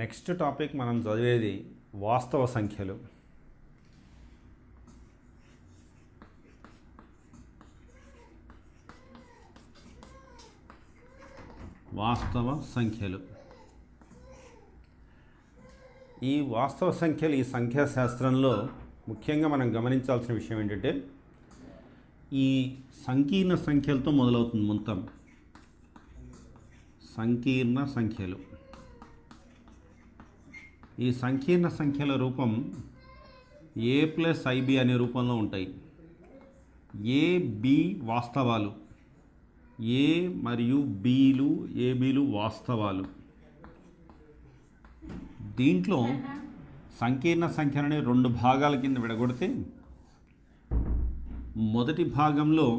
Next topic మనం చదివేది వాస్తవ సంఖ్యలు. వాస్తవ సంఖ్యలు. ఈ వాస్తవ సంఖ్యలు ఈ సంఖ్యాశాస్త్రంలో ముఖ్యంగా మనం గమనించాల్సిన విషయం ఏంటంటే, ఈ సంకీర్ణ సంఖ్యలతో మొదలవుతుంది. మొత్తం సంకీర్ణ సంఖ్యలు. ఈ సంకీర్ణ సంఖ్యల రూపం ఏ ప్లస్ ఐబి అనే రూపంలో ఉంటాయి. ఏ బి వాస్తవాలు, ఏ మరియు బీలు ఏబీలు వాస్తవాలు. దీంట్లో సంకీర్ణ సంఖ్యలని రెండు భాగాల కింద విడగొడితే, మొదటి భాగంలో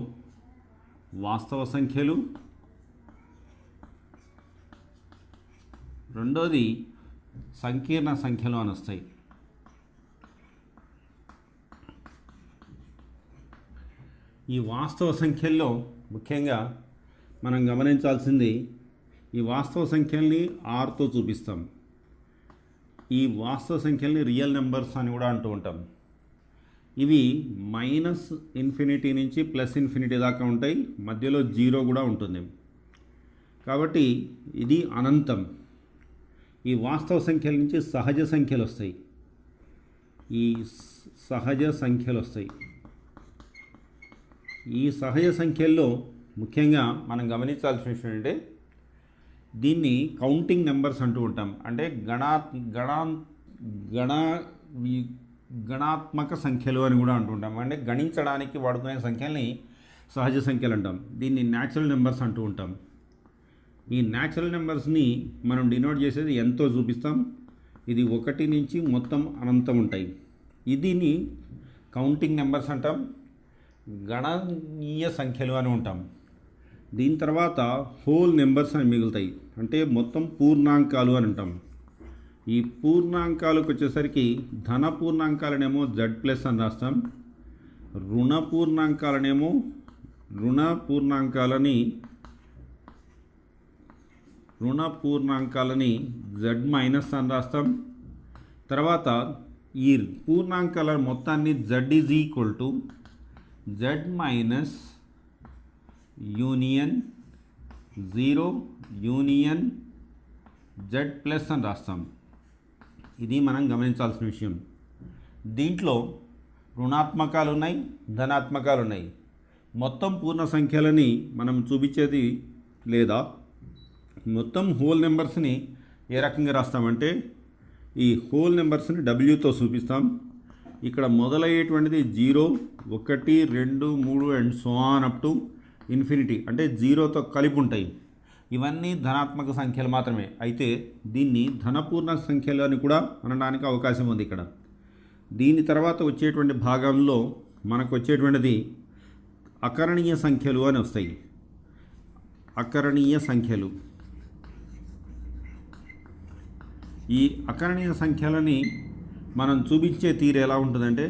వాస్తవ సంఖ్యలు, రెండోది సంకీర్ణ సంఖ్యలు అని వస్తాయి. ఈ వాస్తవ సంఖ్యల్లో ముఖ్యంగా మనం గమనించాల్సింది, ఈ వాస్తవ సంఖ్యల్ని ఆర్తో చూపిస్తాం. ఈ వాస్తవ సంఖ్యల్ని రియల్ నెంబర్స్ అని కూడా అంటూ ఉంటాం. ఇవి మైనస్ ఇన్ఫినిటీ నుంచి ప్లస్ ఇన్ఫినిటీ దాకా ఉంటాయి, మధ్యలో జీరో కూడా ఉంటుంది. కాబట్టి ఇది అనంతం. ఈ వాస్తవ సంఖ్యల నుంచి సహజ సంఖ్యలు వస్తాయి. ఈ సహజ సంఖ్యలు వస్తాయి. ఈ సహజ సంఖ్యల్లో ముఖ్యంగా మనం గమనించాల్సిన విషయం ఏంటంటే, దీన్ని కౌంటింగ్ నెంబర్స్ అంటూ ఉంటాం. అంటే గణాత్మక సంఖ్యలు అని కూడా అంటుంటాం. అంటే గణించడానికి వాడుకునే సంఖ్యల్ని సహజ సంఖ్యలు అంటాం. దీన్ని న్యాచురల్ నెంబర్స్ అంటూ ఉంటాం. ఈ న్యాచురల్ నెంబర్స్ని మనం డినోట్ చేసేది ఎంతో చూపిస్తాం. ఇది 1 నుంచి మొత్తం అనంతం ఉంటాయి. దీన్ని కౌంటింగ్ నెంబర్స్ అంటాం, గణనీయ సంఖ్యలు అని ఉంటాం. దీని తర్వాత హోల్ నెంబర్స్ అని మిగులుతాయి, అంటే మొత్తం పూర్ణాంకాలు అని అంటాం. ఈ పూర్ణాంకాలకు వచ్చేసరికి ధన పూర్ణాంకాలనేమో Z+ అని రాస్తాం, రుణ పూర్ణాంకాలనేమో Z- అని రాస్తాం. తర్వాత ఈ పూర్ణాంకాల మొత్తాన్ని Z యూనియన్ 0 యూనియన్ Z+ అని రాస్తాం. ఇది మనం గమనించాల్సిన విషయం. దీంట్లో రుణాత్మకాలు ఉన్నాయి, ధనాత్మకాలు ఉన్నాయి. మొత్తం పూర్ణ సంఖ్యలని మనం చూపించేది లేదా మొత్తం హోల్ నెంబర్స్ని ఏ రకంగా రాస్తామంటే, ఈ హోల్ నెంబర్స్ని Wతో చూపిస్తాం. ఇక్కడ మొదలయ్యేటువంటిది 0, 1, 2, 3 and so on up to infinity, అంటే 0తో కలిపి ఉంటాయి. ఇవన్నీ ధనాత్మక సంఖ్యలు మాత్రమే. అయితే దీన్ని ధనపూర్ణ సంఖ్యలు అని కూడా అనడానికి అవకాశం ఉంది ఇక్కడ. దీని తర్వాత వచ్చేటువంటి భాగంలో మనకు వచ్చేటువంటిది అకరణీయ సంఖ్యలు అని వస్తాయి. అకరణీయ సంఖ్యలు. ఈ అకరణీయ సంఖ్యలని మనం చూపించే తీరు ఎలా ఉంటుందంటే,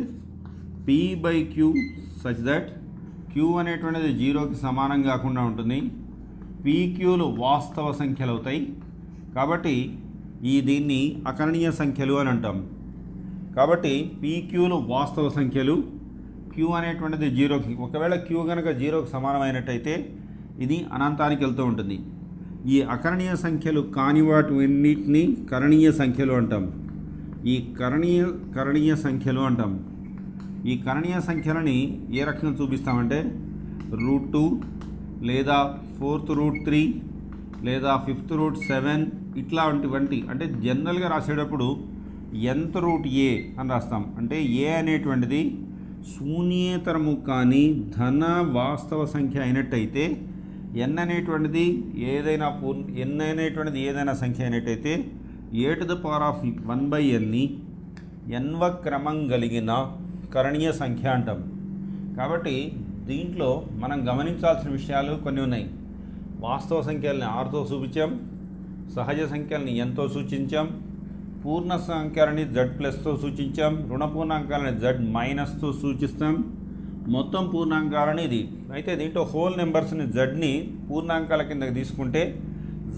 P/Q సచ్ దట్ Q అనేటువంటిది 0కి సమానం కాకుండా ఉంటుంది. PQలు వాస్తవ సంఖ్యలు అవుతాయి. కాబట్టి దీన్ని అకరణీయ సంఖ్యలు అని అంటాం. కాబట్టి PQలు వాస్తవ సంఖ్యలు, Q అనేటువంటిది 0కి, ఒకవేళ Q కనుక 0కి సమానమైనట్టయితే ఇది అనంతానికి వెళ్తూ ఉంటుంది. ఈ అకరణీయ సంఖ్యలు కాని వాటిన్నిటిని కరణీయ సంఖ్యలు అంటాం. ఈ కరణీయ సంఖ్యలు అంటాం. ఈ కరణీయ సంఖ్యలని ఏ రకంగా చూపిస్తామంటే, √2 లేదా 4th √3 లేదా 5th √7 ఇట్లాంటివంటి. అంటే జనరల్గా రాసేటప్పుడు nth √a అని రాస్తాం. అంటే ఏ అనేటువంటిది శూన్యేతరము కానీ ధన వాస్తవ సంఖ్య అయినట్టయితే, n అనేటువంటిది ఏదైనా సంఖ్య అయినట్టయితే a⁴1/nని nవ క్రమం కలిగిన కరణీయ సంఖ్య అంటాం. కాబట్టి దీంట్లో మనం గమనించాల్సిన విషయాలు కొన్ని ఉన్నాయి. వాస్తవ సంఖ్యల్ని rతో చూపించాం, సహజ సంఖ్యల్ని nతో సూచించాం, పూర్ణ సంఖ్యలని Z+తో సూచించాం, రుణ పూర్ణాంకాలని Z-తో సూచిస్తాం, మొత్తం పూర్ణాంకాలని ఇది. అయితే దీంట్లో హోల్ నెంబర్స్ని Zని పూర్ణాంకాల కిందకి తీసుకుంటే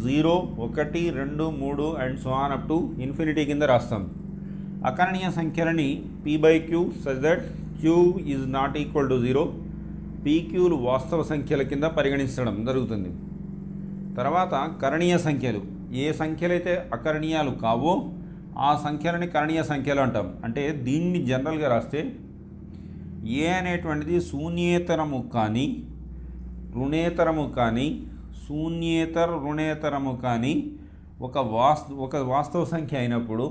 0 1 2 3 and so on up to infinity కింద రాస్తాం. అకరణీయ సంఖ్యలని p/q such that q is not equal to 0, pqలు వాస్తవ సంఖ్యల కింద పరిగణించడం జరుగుతుంది. తర్వాత కరణీయ సంఖ్యలు, ఏ సంఖ్యలైతే అకరణీయాలు కావో ఆ సంఖ్యలని కరణీయ సంఖ్యలు అంటాం. అంటే దీన్ని జనరల్గా రాస్తే ఏ అనేటువంటిది శూన్యేతరము కానీ రుణేతరము కానీ శూన్యేతర రుణేతరము కానీ ఒక వాస్తవ సంఖ్య అయినప్పుడు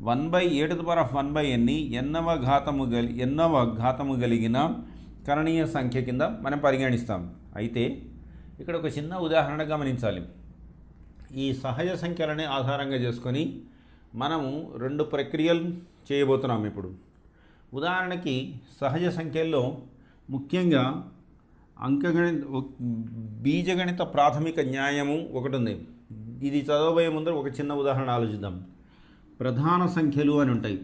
1/a⁴n ఎన్నవ ఘాతము కలిగిన కరణీయ సంఖ్య కింద మనం పరిగణిస్తాం. అయితే ఇక్కడ ఒక చిన్న ఉదాహరణ గమనించాలి. ఈ సహజ సంఖ్యలని ఆధారంగా చేసుకొని మనము 2 ప్రక్రియలు చేయబోతున్నాం. ఇప్పుడు ఉదాహరణకి సహజ సంఖ్యల్లో ముఖ్యంగా బీజగణిత ప్రాథమిక న్యాయము ఒకటి ఉంది. ఇది చదవబోయే ముందర ఒక చిన్న ఉదాహరణ ఆలోచిద్దాం. ప్రధాన సంఖ్యలు అని ఉంటాయి.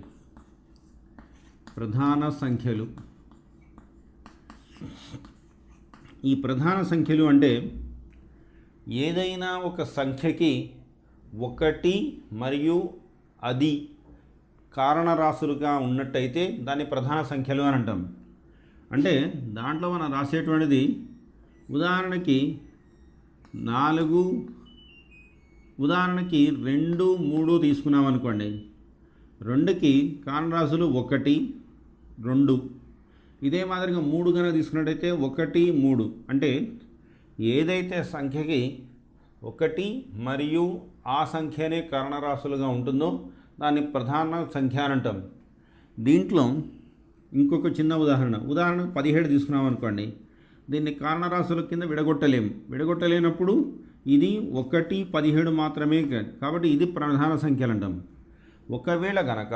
ప్రధాన సంఖ్యలు, ఈ ప్రధాన సంఖ్యలు అంటే ఏదైనా ఒక సంఖ్యకి 1 మరియు అది కారణరాశులుగా ఉన్నట్టయితే దాన్ని ప్రధాన సంఖ్యలు అని అంటాం. అంటే దాంట్లో మనం రాసేటువంటిది ఉదాహరణకి 4, ఉదాహరణకి 2, 3 తీసుకున్నాం అనుకోండి. 2కి కారణరాశులు 1, 2. ఇదే మాదిరిగా 3 కనుక తీసుకున్నట్టయితే 1, 3. అంటే ఏదైతే సంఖ్యకి 1 మరియు ఆ సంఖ్యనే కారణరాశులుగా ఉంటుందో దాన్ని ప్రధాన సంఖ్య అని అంటాం. దీంట్లో ఇంకొక చిన్న ఉదాహరణ 17 తీసుకున్నాం అనుకోండి. దీన్ని కారణరాశుల కింద విడగొట్టలేనప్పుడు ఇది 1, 17 మాత్రమే. కాబట్టి ఇది ప్రధాన సంఖ్యలు అంటాం. ఒకవేళ గనక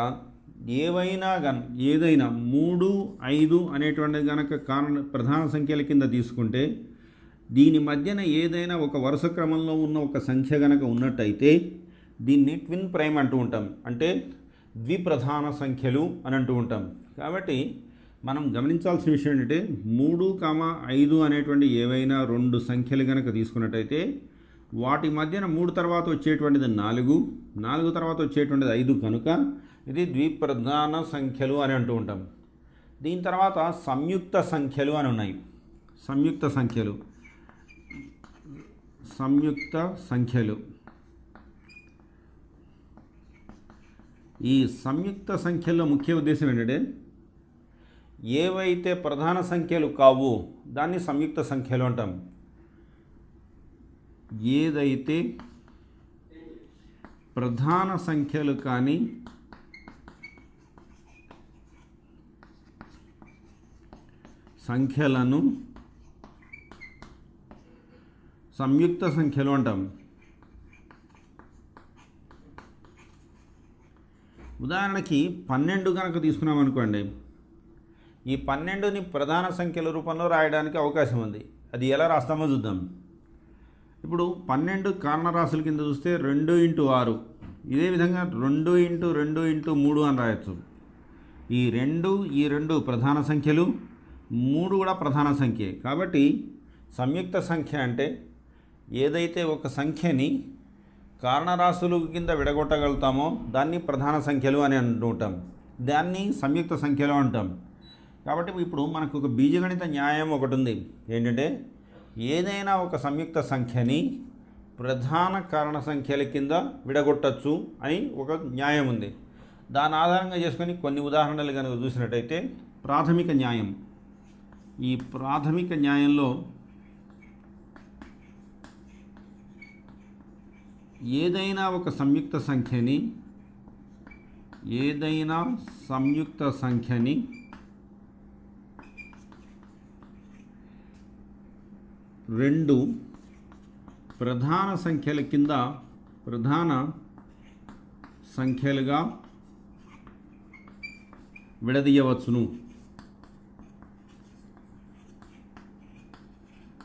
ఏదైనా 3, 5 అనేటువంటిది కనుక ప్రధాన సంఖ్యల కింద తీసుకుంటే దీని మధ్యన ఏదైనా ఒక వరుస క్రమంలో ఉన్న ఒక సంఖ్య కనుక ఉన్నట్టయితే దీన్ని ట్విన్ ప్రైమ్ అంటూ ఉంటాం. అంటే ద్విప్రధాన సంఖ్యలు అని అంటూ ఉంటాం. కాబట్టి మనం గమనించాల్సిన విషయం ఏంటంటే 3, 5 అనేటువంటి ఏవైనా 2 సంఖ్యలు కనుక తీసుకున్నట్టయితే వాటి మధ్యన 3 తర్వాత వచ్చేటువంటిది 4, 4 తర్వాత వచ్చేటువంటిది 5 కనుక ఇది ద్విప్రధాన సంఖ్యలు అని అంటూ ఉంటాం. దీని తర్వాత సంయుక్త సంఖ్యలు అని ఉన్నాయి. సంయుక్త సంఖ్యలు ఈ సంయుక్త సంఖ్యల్లో ముఖ్య ఉద్దేశం ఏంటంటే ఏవైతే ప్రధాన సంఖ్యలు కావు దాన్ని సంయుక్త సంఖ్యలు అంటాం. ఏదైతే ప్రధాన సంఖ్యలు కానీ సంఖ్యలను సంయుక్త సంఖ్యలు అంటాం. ఉదాహరణకి 12 కనుక తీసుకున్నాం అనుకోండి. ఈ 12ని ప్రధాన సంఖ్యల రూపంలో రాయడానికి అవకాశం ఉంది. అది ఎలా రాస్తామో చూద్దాం. ఇప్పుడు 12 కారణరాశుల కింద చూస్తే 2 × 6, ఇదే విధంగా 2 × 2 × 3 అని రాయొచ్చు. ఈ 2 ప్రధాన సంఖ్యలు, 3 కూడా ప్రధాన సంఖ్యే. కాబట్టి సంయుక్త సంఖ్య అంటే ఏదైతే ఒక సంఖ్యని కారణరాశుల కింద విడగొట్టగలుగుతామో దాన్ని ప్రధాన సంఖ్యలు అని అంటూ ఉంటాం. దాన్ని సంయుక్త సంఖ్యలు అంటాం. కాబట్టి ఇప్పుడు మనకు ఒక బీజగణిత న్యాయం ఒకటి ఉంది. ఏంటంటే ఏదైనా ఒక సంయుక్త సంఖ్యని ప్రధాన కారణ సంఖ్యల కింద విడగొట్టచ్చు అని ఒక న్యాయం ఉంది. దాని ఆధారంగా చేసుకొని కొన్ని ఉదాహరణలు కనుక చూసినట్టయితే ప్రాథమిక న్యాయం, ఈ ప్రాథమిక న్యాయంలో ఏదైనా ఒక సంయుక్త సంఖ్యని రెండు ప్రధాన సంఖ్యల కింద ప్రధాన సంఖ్యలుగా విడదీయవచ్చును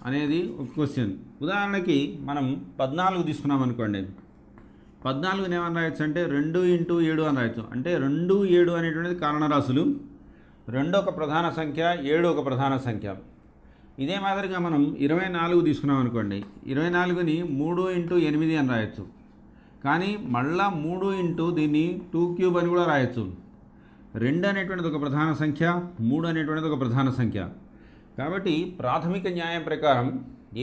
అనేది ఒక క్వశ్చన్. ఉదాహరణకి మనం 14 తీసుకున్నాం అనుకోండి. 14ని ఏమని రాయొచ్చు అంటే 2 × 7 అని రాయొచ్చు. అంటే 2, 7 అనేటువంటిది కారణరాశులు, 2 ఒక ప్రధాన సంఖ్య, 7 ఒక ప్రధాన సంఖ్య. ఇదే మాదిరిగా మనం 24 తీసుకున్నాం అనుకోండి, 24ని 3 ఇంటూ 8 అని రాయొచ్చు. కానీ మళ్ళా 3 ఇంటూ దీన్ని 2 క్యూబ్ అని కూడా రాయొచ్చు. 2 అనేటువంటిది ఒక ప్రధాన సంఖ్య, 3 అనేటువంటిది ఒక ప్రధాన సంఖ్య. కాబట్టి ప్రాథమిక న్యాయం ప్రకారం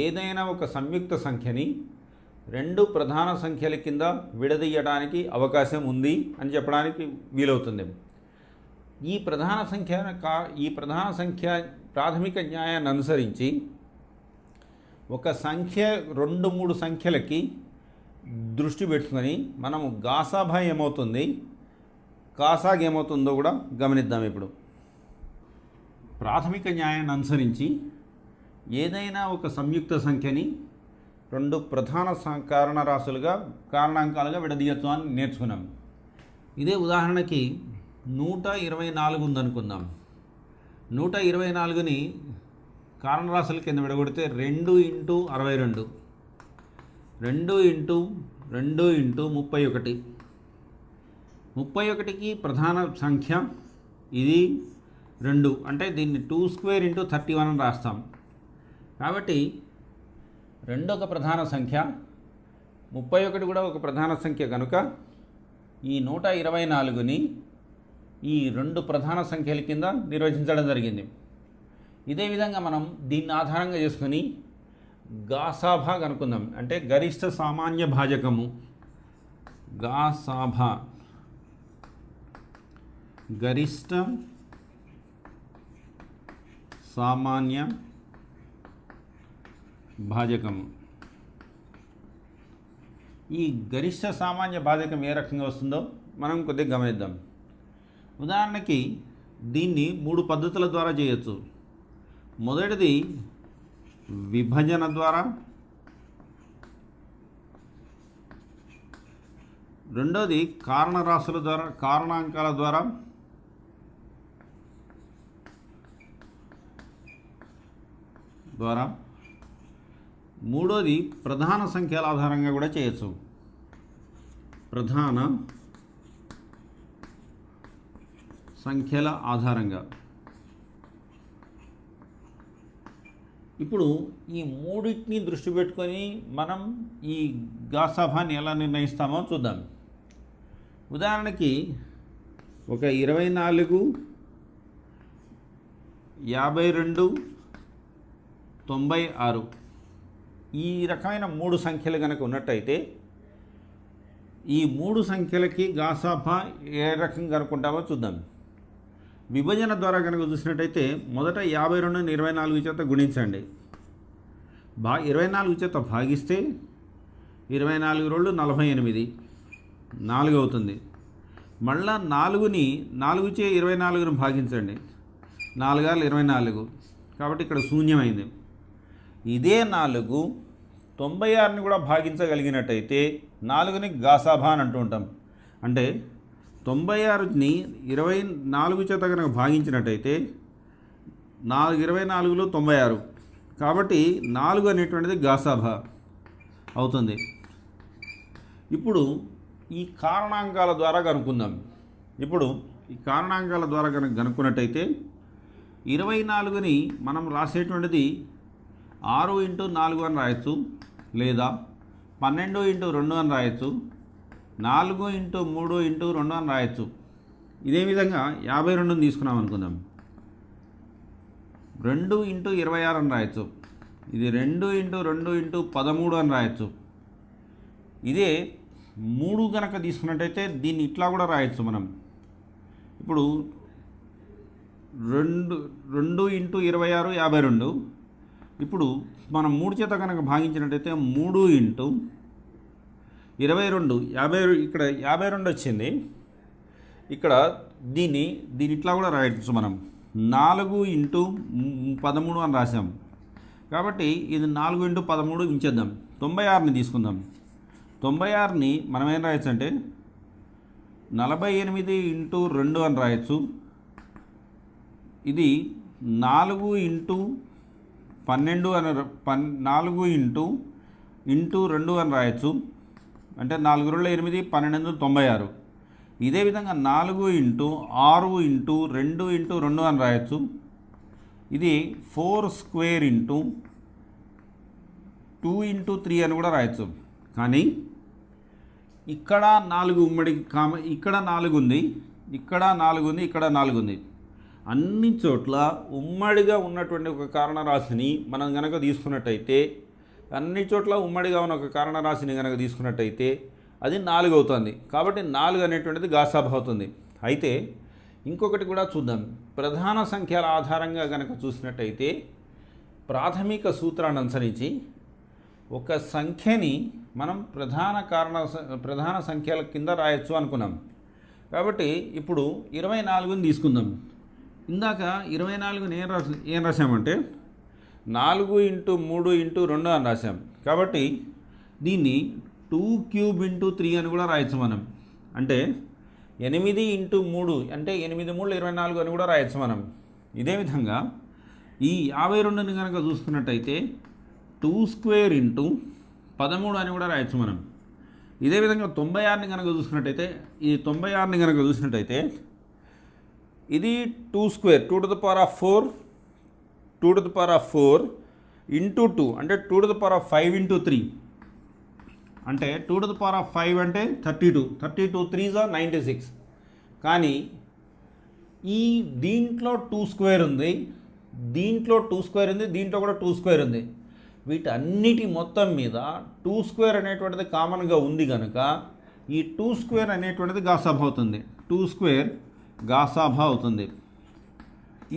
ఏదైనా ఒక సంయుక్త సంఖ్యని 2 ప్రధాన సంఖ్యల కింద విడదీయడానికి అవకాశం ఉంది అని చెప్పడానికి వీలవుతుంది. ఈ ప్రధాన సంఖ్య ప్రాథమిక న్యాయాన్ని అనుసరించి ఒక సంఖ్య 2-3 సంఖ్యలకి దృష్టి పెట్టుకొని మనము గాసాభా ఏమవుతుంది, కాసాగ్ ఏమవుతుందో కూడా గమనిద్దాం. ఇప్పుడు ప్రాథమిక న్యాయాన్ని అనుసరించి ఏదైనా ఒక సంయుక్త సంఖ్యని 2 ప్రధాన కారణాంకాలుగా విడదీయచ్చు అని నేర్చుకున్నాం. ఇదే ఉదాహరణకి 124 ఉందనుకుందాం. 124ని కారణరాశుల కింద విడగొడితే 2 ఇంటూ 62, 2 ఇంటూ 2 ఇంటూ 31. 31కి ప్రధాన సంఖ్య ఇది 2, అంటే దీన్ని 2 స్క్వేర్ ఇంటూ 31 అని రాస్తాం. కాబట్టి 2 ఒక ప్రధాన సంఖ్య, 31 కూడా ఒక ప్రధాన సంఖ్య కనుక ఈ 124ని ఈ 2 ప్రధాన సంఖ్యల కింద నిర్వచించడం జరిగింది. ఇదే విధంగా మనం దీన్ని ఆధారంగా చేసుకొని గాసాభా కనుక్కుందాం. అంటే గరిష్ట సామాన్య భాజకము, గాసాభా గరిష్ట సామాన్య భాజకము. ఈ గరిష్ట సామాన్య భాజకం ఏ రకంగా వస్తుందో మనం కొద్దిగా గమనిద్దాం. ఉదాహరణకి దీన్ని 3 పద్ధతుల ద్వారా చేయొచ్చు. మొదటిది విభజన ద్వారా, రెండోది కారణరాశుల ద్వారా, కారణాంకాల ద్వారా, మూడోది ప్రధాన సంఖ్యల ఆధారంగా కూడా చేయొచ్చు. ప్రధాన సంఖ్యల ఆధారంగా. ఇప్పుడు ఈ మూడింటిని దృష్టి పెట్టుకొని మనం ఈ గాసాభాని ఎలా నిర్ణయిస్తామో చూద్దాం. ఉదాహరణకి ఒక 24, 52, 96 ఈ రకమైన 3 సంఖ్యలు కనుక ఉన్నట్టయితే ఈ 3 సంఖ్యలకి గాసాభా ఏ రకంగా కనుక్కుంటామో చూద్దాం. విభజన ద్వారా కనుక చూసినట్టయితే మొదట 52ని 24 చేత గుణించండి. 24 చేత భాగిస్తే 24 రోళ్ళు 48, 4 అవుతుంది. మళ్ళా 4ని 4 చే 24ను భాగించండి, 4 × 24, కాబట్టి ఇక్కడ శూన్యమైంది. ఇదే 4 96ని కూడా భాగించగలిగినట్టయితే 4ని గాసాభా అని అంటూ ఉంటాం. అంటే 96ని 24 చేత కనుక భాగించినట్టయితే 24లో 96, కాబట్టి 4 అనేటువంటిది గాసాభా అవుతుంది. ఇప్పుడు ఈ కారణాంకాల ద్వారా కనుక్కుందాం. ఇప్పుడు ఈ కారణాంకాల ద్వారా కనుక కనుక్కున్నట్టయితే 24ని మనం రాసేటువంటిది 6 × 4 అని రాయొచ్చు, లేదా 12 × 2 అని రాయొచ్చు, 4 × 3 × 2 అని రాయొచ్చు. ఇదే విధంగా 52ని తీసుకున్నాం అనుకుందాం, 2 × 26 అని రాయొచ్చు, ఇది 2 × 2 × 13 అని రాయొచ్చు. ఇదే 3 కనుక తీసుకున్నట్టయితే దీన్ని ఇట్లా కూడా రాయొచ్చు మనం. ఇప్పుడు 2 × 26 52. ఇప్పుడు మనం 3 చేత కనుక భాగించినట్టయితే 3 × 22 50, ఇక్కడ 52 వచ్చింది. ఇక్కడ దీన్ని ఇట్లా కూడా రాయొచ్చు మనం, 4 × 13 అని రాసాం. కాబట్టి ఇది 4 × 13 ఉంచేద్దాం. 96ని తీసుకుందాం. 96ని మనం ఏం రాయొచ్చు అంటే 48 × 2 అని రాయొచ్చు. ఇది 4 × 12 అని 4 × 2 అని రాయొచ్చు. అంటే 4 × 8 12 96. ఇదే విధంగా 4 × 6 × 2 × 2 అని రాయొచ్చు. ఇది 4 స్క్వేర్ ఇంటూ 2 ఇంటూ 3 అని కూడా రాయొచ్చు. కానీ ఇక్కడ 4 ఉమ్మడి ఇక్కడ 4 ఉంది, ఇక్కడ 4 ఉంది, ఇక్కడ 4 ఉంది. అన్ని చోట్ల ఉమ్మడిగా ఉన్నటువంటి ఒక కారణరాశిని మనం కనుక తీసుకున్నట్టయితే, అన్ని చోట్ల ఉమ్మడిగా ఉన్న ఒక కారణరాశిని కనుక తీసుకున్నట్టయితే అది 4 అవుతుంది. కాబట్టి 4 అనేటువంటిది గాసాబా అవుతుంది. అయితే ఇంకొకటి కూడా చూద్దాం. ప్రధాన సంఖ్యల ఆధారంగా కనుక చూసినట్టయితే ప్రాథమిక సూత్రాన్ని అనుసరించి ఒక సంఖ్యని మనం ప్రధాన సంఖ్యల కింద రాయొచ్చు అనుకున్నాం. కాబట్టి ఇప్పుడు 24ని తీసుకుందాం. ఇందాక 24ని ఏం రాసామంటే 4 ఇంటూ 3 ఇంటూ 2 అని రాసాం. కాబట్టి దీన్ని 2 క్యూబ్ ఇంటూ 3 అని కూడా రాయొచ్చు మనం. అంటే 8 ఇంటూ 3 అంటే 8 3 24 అని కూడా రాయొచ్చు మనం. ఇదే విధంగా ఈ 52ని కనుక చూసుకున్నట్టయితే 2 స్క్వేర్ ఇంటూ 13 అని కూడా రాయొచ్చు మనం. ఇదే విధంగా 96ని కనుక చూసుకున్నట్టయితే ఇది 2 square 2 to the power of 4 into 2 అంటే 2 to the power of 5 into 3 అంటే 2 టు ద పవర్ ఆఫ్ 5 అంటే 32 3s are 96. కానీ దీంట్లో 2 స్క్వేర్ ఉంది, దీంట్లో కూడా 2 స్క్వేర్ ఉంది. వీటన్నిటి మొత్తం మీద 2 స్క్వేర్ అనేటువంటిది కామన్గా ఉంది కనుక ఈ 2 స్క్వేర్ అనేటువంటిది గాసాబా అవుతుంది. 2 స్క్వేర్ గాసాబా అవుతుంది.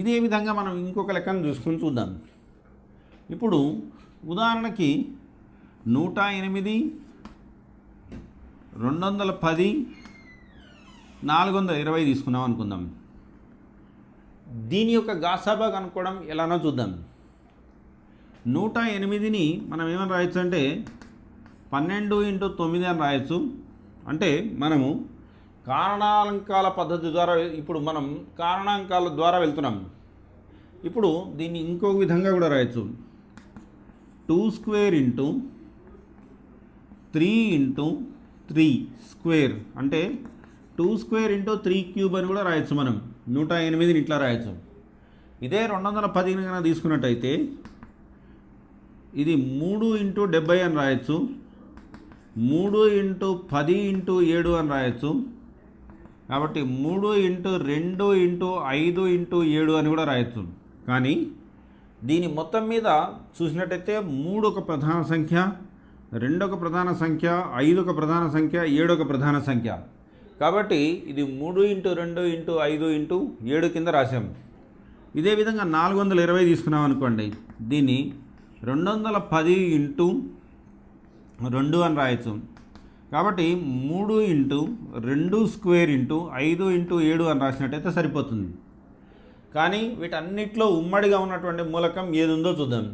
ఇదే విధంగా మనం ఇంకొక లెక్కను చూద్దాం. ఇప్పుడు ఉదాహరణకి 108, 210, 420 తీసుకున్నాం అనుకుందాం. దీని యొక్క గాసాబా కనుక్కోవడం ఎలానో చూద్దాం. 108ని మనం ఏమని రాయొచ్చు అంటే 12 ఇంటూ 9 అని రాయొచ్చు. అంటే మనము కారణాంకాల పద్ధతి ద్వారా ఇప్పుడు మనం కారణాంకాల ద్వారా వెళ్తున్నాం. ఇప్పుడు దీన్ని ఇంకొక విధంగా కూడా రాయొచ్చు. 2 స్క్వేర్ ఇంటూ 3 ఇంటూ 3 స్క్వేర్ అంటే 2 స్క్వేర్ ఇంటూ 3 క్యూబ్ అని కూడా రాయొచ్చు మనం. 108ని ఇట్లా రాయొచ్చు. ఇదే 210ని కనుక తీసుకున్నట్టయితే ఇది 3 ఇంటూ 70 అని రాయొచ్చు, 3 ఇంటూ 10 ఇంటూ 7 అని రాయొచ్చు. కాబట్టి 3 ఇంటూ 2 ఇంటూ 5 ఇంటూ 7 అని కూడా రాయొచ్చు. కానీ దీని మొత్తం మీద చూసినట్టయితే 3 ఒక ప్రధాన సంఖ్య, 2 ఒక ప్రధాన సంఖ్య, 5 ఒక ప్రధాన సంఖ్య, 7 ఒక ప్రధాన సంఖ్య. కాబట్టి ఇది 3 ఇంటూ 2 ఇంటూ 5 ఇంటూ 7 కింద రాశాం. ఇదే విధంగా 420 తీసుకున్నాం అనుకోండి, దీన్ని 210 ఇంటూ 2 అని రాయొచ్చు. కాబట్టి 3 ఇంటూ 2 స్క్వేర్ ఇంటూ 5 ఇంటూ 7 అని రాసినట్టయితే సరిపోతుంది. కానీ వీటన్నిటిలో ఉమ్మడిగా ఉన్నటువంటి మూలకం ఏది ఉందో చూద్దాం.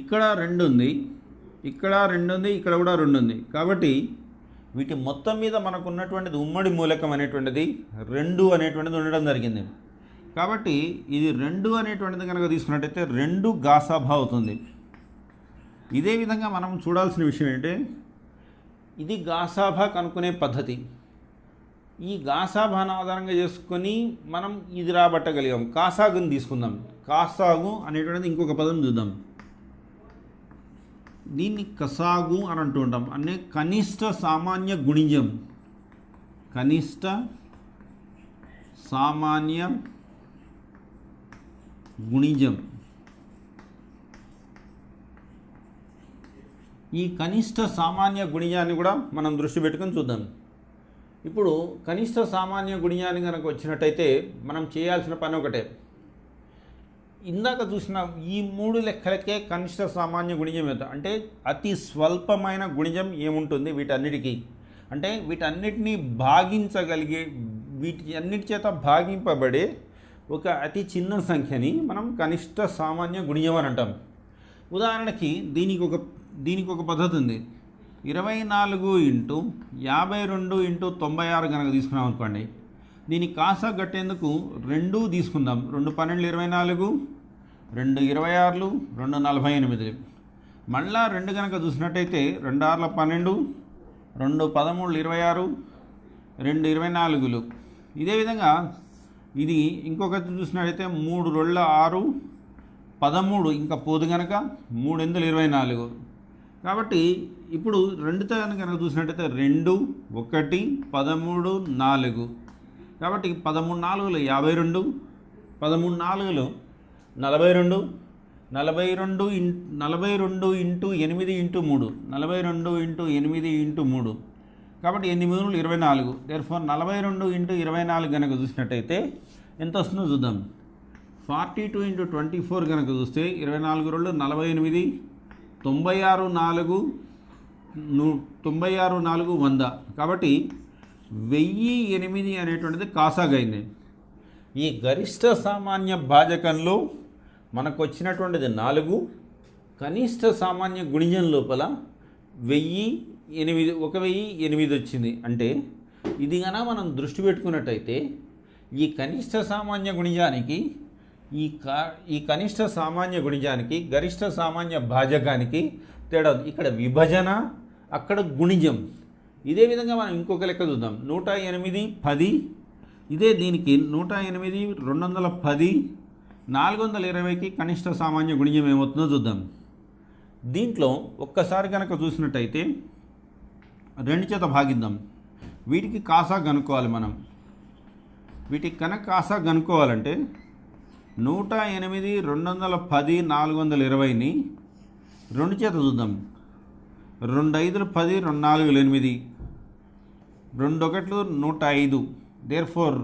ఇక్కడ 2 ఉంది, ఇక్కడ 2 ఉంది, ఇక్కడ కూడా 2 ఉంది. కాబట్టి వీటి మొత్తం మీద మనకు ఉన్నటువంటిది ఉమ్మడి మూలకం అనేటువంటిది 2 అనేటువంటిది ఉండడం జరిగింది. కాబట్టి ఇది 2 అనేటువంటిది కనుక తీసుకున్నట్టయితే 2 గాసాబా అవుతుంది. ఇదే విధంగా మనం చూడాల్సిన విషయం ఏంటంటే ఇది గాసాబా కనుక్కునే పద్ధతి. ఈ గాసాబాను ఆధారంగా చేసుకొని మనం ఇది రాబట్టగలిగాం. కాసాగుని తీసుకుందాం. కాసాగు అనేటువంటిది ఇంకొక పదం చూద్దాం. దీన్ని కసాగు అని అంటూ ఉంటాం. అంటే కనిష్ట సామాన్య గుణిజం. కనిష్ట సామాన్య గుణిజం. ఈ కనిష్ట సామాన్య గుణిజాన్ని కూడా మనం దృష్టి పెట్టుకొని చూద్దాం. ఇప్పుడు కనిష్ట సామాన్య గుణిజాన్ని కనుక వచ్చినట్టయితే మనం చేయాల్సిన పని ఒకటే. ఇందాక చూసిన ఈ 3 లెక్కలకే కనిష్ట సామాన్య గుణిజం ఎంత అంటే అతి స్వల్పమైన గుణిజం ఏముంటుంది వీటన్నిటికీ అంటే వీటన్నిటినీ భాగించగలిగే వీటి అన్నిటి చేత భాగింపబడే ఒక అతి చిన్న సంఖ్యని మనం కనిష్ట సామాన్య గుణిజం అని అంటాం. ఉదాహరణకి దీనికి ఒక పద్ధతి ఉంది. 24 ఇంటూ 52 ఇంటూ 96 కనుక తీసుకున్నాం అనుకోండి, దీన్ని కాసా కట్టేందుకు 2 తీసుకుందాం. 2 12 24, 2 26, 2 48. మళ్ళా 2 కనుక చూసినట్టయితే 2 6 12, 2 13 26, 2 24. ఇదే విధంగా ఇది ఇంకొకటి చూసినట్టయితే 3 2 6 13 ఇంకా పోదు కనుక 3 8 24. కాబట్టి ఇప్పుడు రెండుతో కనుక చూసినట్టయితే 2 1 13 4. కాబట్టి 13 4 52, 13 4 42, 42 ఇంటూ 8 ఇంటూ 3, 42 ఇంటూ 8 ఇంటూ 3. కాబట్టి 8 3 24. దేర్ఫోర్ 42 ఇంటూ 24 కనుక చూసినట్టయితే ఎంత వస్తుందో చూద్దాం. 42 ఇంటూ 24 కనుక చూస్తే 24 2 48, 96 4 100. కాబట్టి 1008 అనేటువంటిది కాసాగా అయింది. ఈ గరిష్ట సామాన్య భాజకంలో మనకు వచ్చినటువంటిది 4, కనిష్ట సామాన్య గుణిజం లోపల 1008 వచ్చింది. అంటే ఇది కనుక మనం దృష్టి పెట్టుకున్నట్టయితే ఈ కనిష్ట సామాన్య గుణిజానికి ఈ కనిష్ట సామాన్య గుణిజానికి గరిష్ట సామాన్య భాజకానికి తేడా. ఇక్కడ విభజన, అక్కడ గుణిజం. ఇదే విధంగా మనం ఇంకొక లెక్క చూద్దాం. 108 10. ఇదే దీనికి 108 210 420కి కనిష్ట సామాన్య గుణిజం ఏమవుతుందో చూద్దాం. దీంట్లో ఒక్కసారి కనుక చూసినట్టయితే 2 చేత భాగిద్దాం. వీటికి కాసా కనుక్కోవాలి మనం. వీటికి కనుక కాసా కనుక్కోవాలంటే 108 210 420ని 2 చేత చూద్దాం. 2 5 10, 2 4 8, 2 1 105. దేర్ఫోర్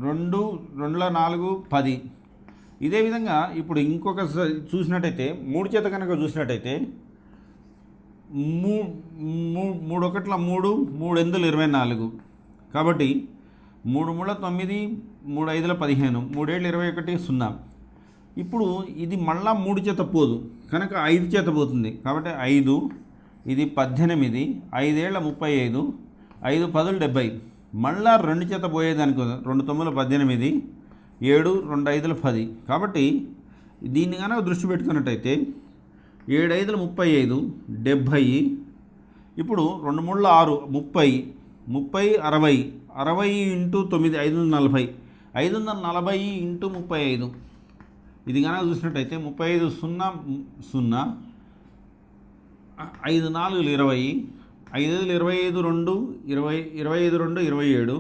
2 2 4 10. ఇదే విధంగా ఇప్పుడు ఇంకొక చూసినట్టయితే 3 చేత కనుక చూసినట్టయితే 3 1 3, 3 8 24. కాబట్టి 3 3 9, 3 5 15, 3 7 21 0. ఇప్పుడు ఇది మళ్ళా 3 చేత పోదు కనుక 5 చేత పోతుంది. కాబట్టి 5, ఇది 18, 5 ఏళ్ళ 35, 5 10 70. మళ్ళా 2 చేత పోయేదానికి 2 9 18, 7 2 5 10. కాబట్టి దీన్ని కనుక దృష్టి పెట్టుకున్నట్టయితే 7 5 35, 70. ఇప్పుడు 2 3 6 30, 30 60, 60 ఇంటూ 9 540, 540 ఇంటూ 35. ఇది కనుక చూసినట్టయితే 35 0 0, 5 4 20, 5 25 2 20, 25 2 27,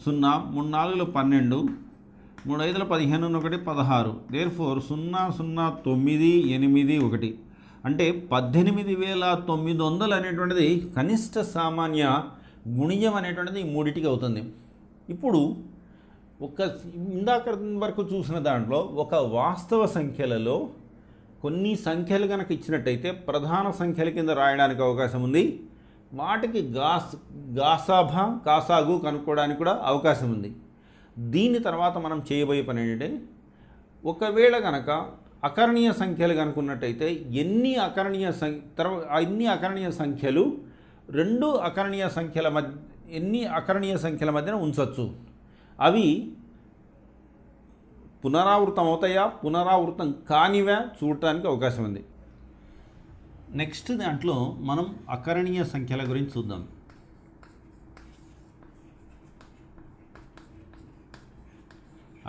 0 3 4 12, 3 5 15 1 16. దేర్ఫోర్ 0 0 9 8 1. అంటే 18,900 అనేటువంటిది కనిష్ట సామాన్య గుణిజం అనేటువంటిది ఈ మూడిటికి అవుతుంది. ఇప్పుడు ఇందాక వరకు చూసిన దాంట్లో ఒక వాస్తవ సంఖ్యలలో కొన్ని సంఖ్యలు కనుక ఇచ్చినట్టయితే ప్రధాన సంఖ్యల కింద రాయడానికి అవకాశం ఉంది. వాటికి కాసాగు కనుక్కోవడానికి కూడా అవకాశం ఉంది. దీని తర్వాత మనం చేయబోయే పని ఏంటంటే, ఒకవేళ కనుక అకరణీయ సంఖ్యలు కనుక్కున్నట్టయితే ఎన్ని అకరణీయ సంఖ్యలు ఎన్ని అకరణీయ సంఖ్యల మధ్యన ఉంచవచ్చు, అవి పునరావృతం అవుతాయా, పునరావృతం కానివా చూడటానికి అవకాశం ఉంది. నెక్స్ట్ దాంట్లో మనం అకరణీయ సంఖ్యల గురించి చూద్దాం.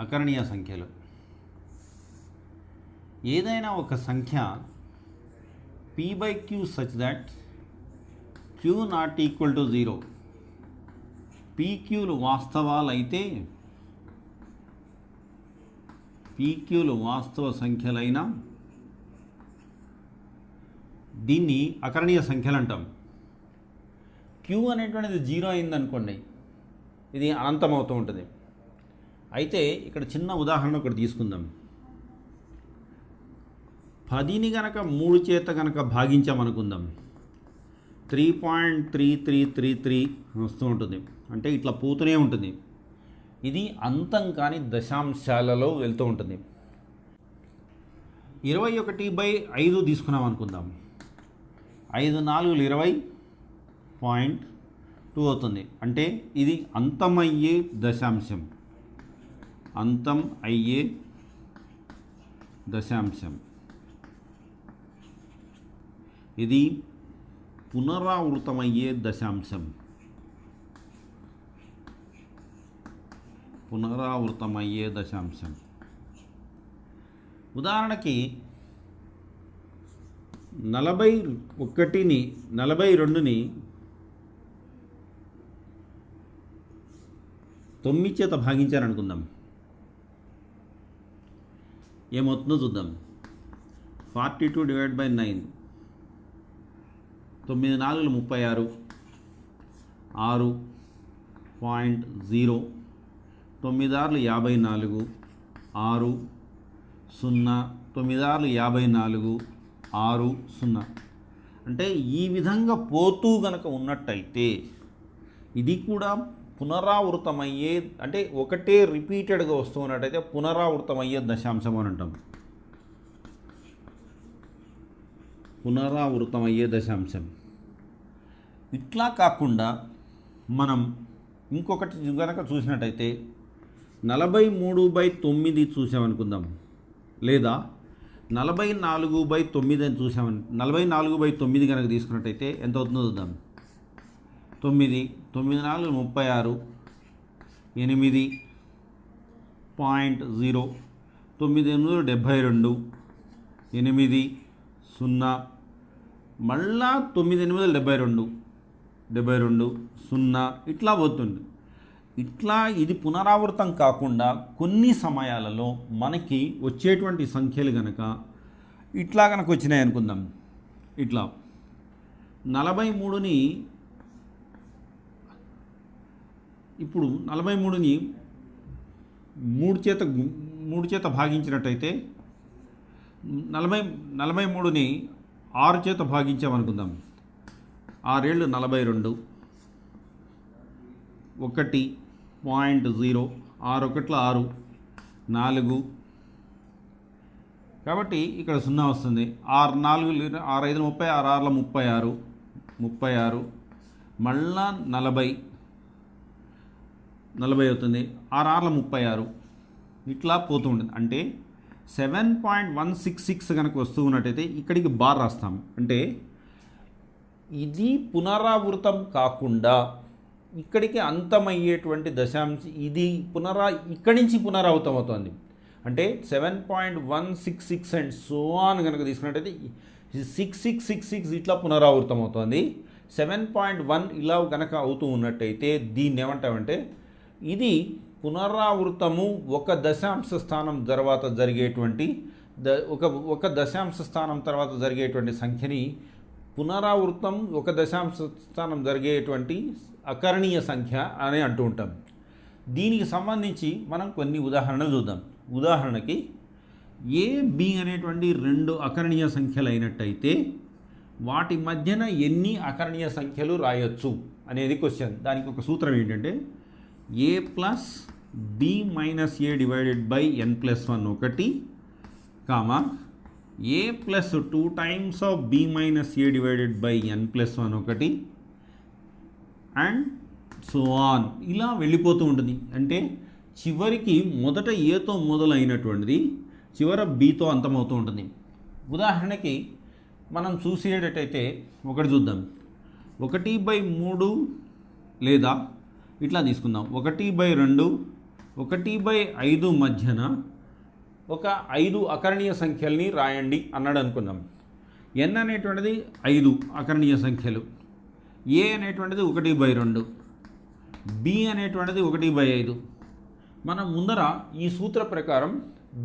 అకరణీయ సంఖ్యలు ఏదైనా ఒక సంఖ్య p/q such that q not equal to 0. pqలు వాస్తవాలు అయితే, pqలు వాస్తవ సంఖ్యలైనా దీన్ని అకరణీయ సంఖ్యలు అంటాం. q అనేటువంటిది 0 అయిందనుకోండి, ఇది అనంతమవుతూ ఉంటుంది. అయితే ఇక్కడ చిన్న ఉదాహరణ ఒకటి తీసుకుందాం. 10ని కనుక 3 చేత కనుక భాగించామనుకుందాం, 3.3333 వస్తూ ఉంటుంది. అంటే ఇట్లా పోతూనే ఉంటుంది. ఇది అంతం కాని దశాంశాలలో వెళ్తూ ఉంటుంది. 21/5 తీసుకున్నాం అనుకుందాం, 5 4 20.2 అవుతుంది. అంటే ఇది అంతమయ్యే దశాంశం, అంతం అయ్యే దశాంశం. ఇది పునరావృతమయ్యే దశాంశం. పునరావృతమయ్యే దశాంశం. ఉదాహరణకి 41ని 42ని 9 చేత భాగించారనుకుందాం. ఏమవుతుందో చూద్దాం. 42 డివైడ్ బై 9, 9 4 36, 6.0, 9 6 54, 6 0, 9 6 54, 6 0. అంటే ఈ విధంగా పోతూ గనక ఉన్నట్టయితే ఇది కూడా పునరావృతమయ్యే, అంటే ఒకటే రిపీటెడ్గా వస్తూ ఉన్నట్టయితే పునరావృతమయ్యే దశాంశం అని అంటాం. పునరావృతమయ్యే దశాంశం. ఇట్లా కాకుండా మనం ఇంకొకటి కనుక చూసినట్టయితే 43/9 చూసామనుకుందాం, లేదా 44/9 అని చూసామని 44/9 కనుక తీసుకున్నట్టయితే ఎంత అవుతుందో చూద్దాం. 9 9 4 36, 8.0, 9 8 72, 8 0, మళ్ళా 9 8 72, 0 ఇట్లా పోతుంది. ఇట్లా ఇది పునరావృతం కాకుండా కొన్ని సమయాలలో మనకి వచ్చేటువంటి సంఖ్యలు కనుక ఇట్లా కనుక వచ్చినాయి అనుకుందాం. ఇట్లా 43ని ఇప్పుడు 43ని 3 చేత భాగించినట్టయితే 43ని 6 చేత భాగించామనుకుందాం. 6 ఏళ్ళు 42, 1.0, 6 1 6, 4. కాబట్టి ఇక్కడ 0 వస్తుంది. 6 4 6 5 30, 6 6 36, మళ్ళా 40 అవుతుంది. 6 6 36 ఇట్లా పోతూ ఉంటుంది. అంటే 7.166 కనుక వస్తూ ఉన్నట్టయితే ఇక్కడికి బార్ రాస్తాం. అంటే ఇది పునరావృతం కాకుండా ఇక్కడికి అంతమయ్యేటువంటి దశాంశం, ఇది ఇక్కడి నుంచి పునరావృతం అవుతుంది. అంటే 7.166 అండ్ సో ఆన్ కనుక తీసుకున్నట్టయితే 6666 ఇట్లా పునరావృతం అవుతుంది. 7.1 ఇలా కనుక అవుతూ ఉన్నట్టయితే దీన్ని ఏమంటామంటే ఇది పునరావృతము ఒక దశాంశ స్థానం తర్వాత జరిగేటువంటి ఒక దశాంశ స్థానం తర్వాత జరిగేటువంటి సంఖ్యని పునరావృతం ఒక దశాంశ స్థానం జరిగేటువంటి అకరణీయ సంఖ్య అని అంటూ ఉంటాం. దీనికి సంబంధించి మనం కొన్ని ఉదాహరణలు చూద్దాం. ఉదాహరణకి ఏ బి అనేటువంటి 2 అకరణీయ సంఖ్యలు అయినట్టయితే వాటి మధ్యన ఎన్ని అకరణీయ సంఖ్యలు రాయొచ్చు అనేది క్వశ్చన్. దానికి ఒక సూత్రం ఏంటంటే a plus b minus a divided by n plus 1 ఒకటి, comma a plus 2 times of b minus a divided by n plus 1 ఒకటి, అండ్ సో ఆన్ ఇలా వెళ్ళిపోతూ ఉంటుంది. అంటే చివరికి మొదట ఏతో మొదలైనటువంటిది చివర బీతో అంతమవుతూ ఉంటుంది. ఉదాహరణకి మనం చూసేటట్టయితే ఒకటి చూద్దాం. 1/3 లేదా ఇట్లా తీసుకుందాం. 1/2, 1/5 మధ్యన ఒక 5 అకరణీయ సంఖ్యల్ని రాయండి అన్నాడు అనుకుందాం. n అనేటువంటిది 5 అకరణీయ సంఖ్యలు, a అనేటువంటిది 1/2, b అనేటువంటిది 1/5. మనం ముందర ఈ సూత్ర ప్రకారం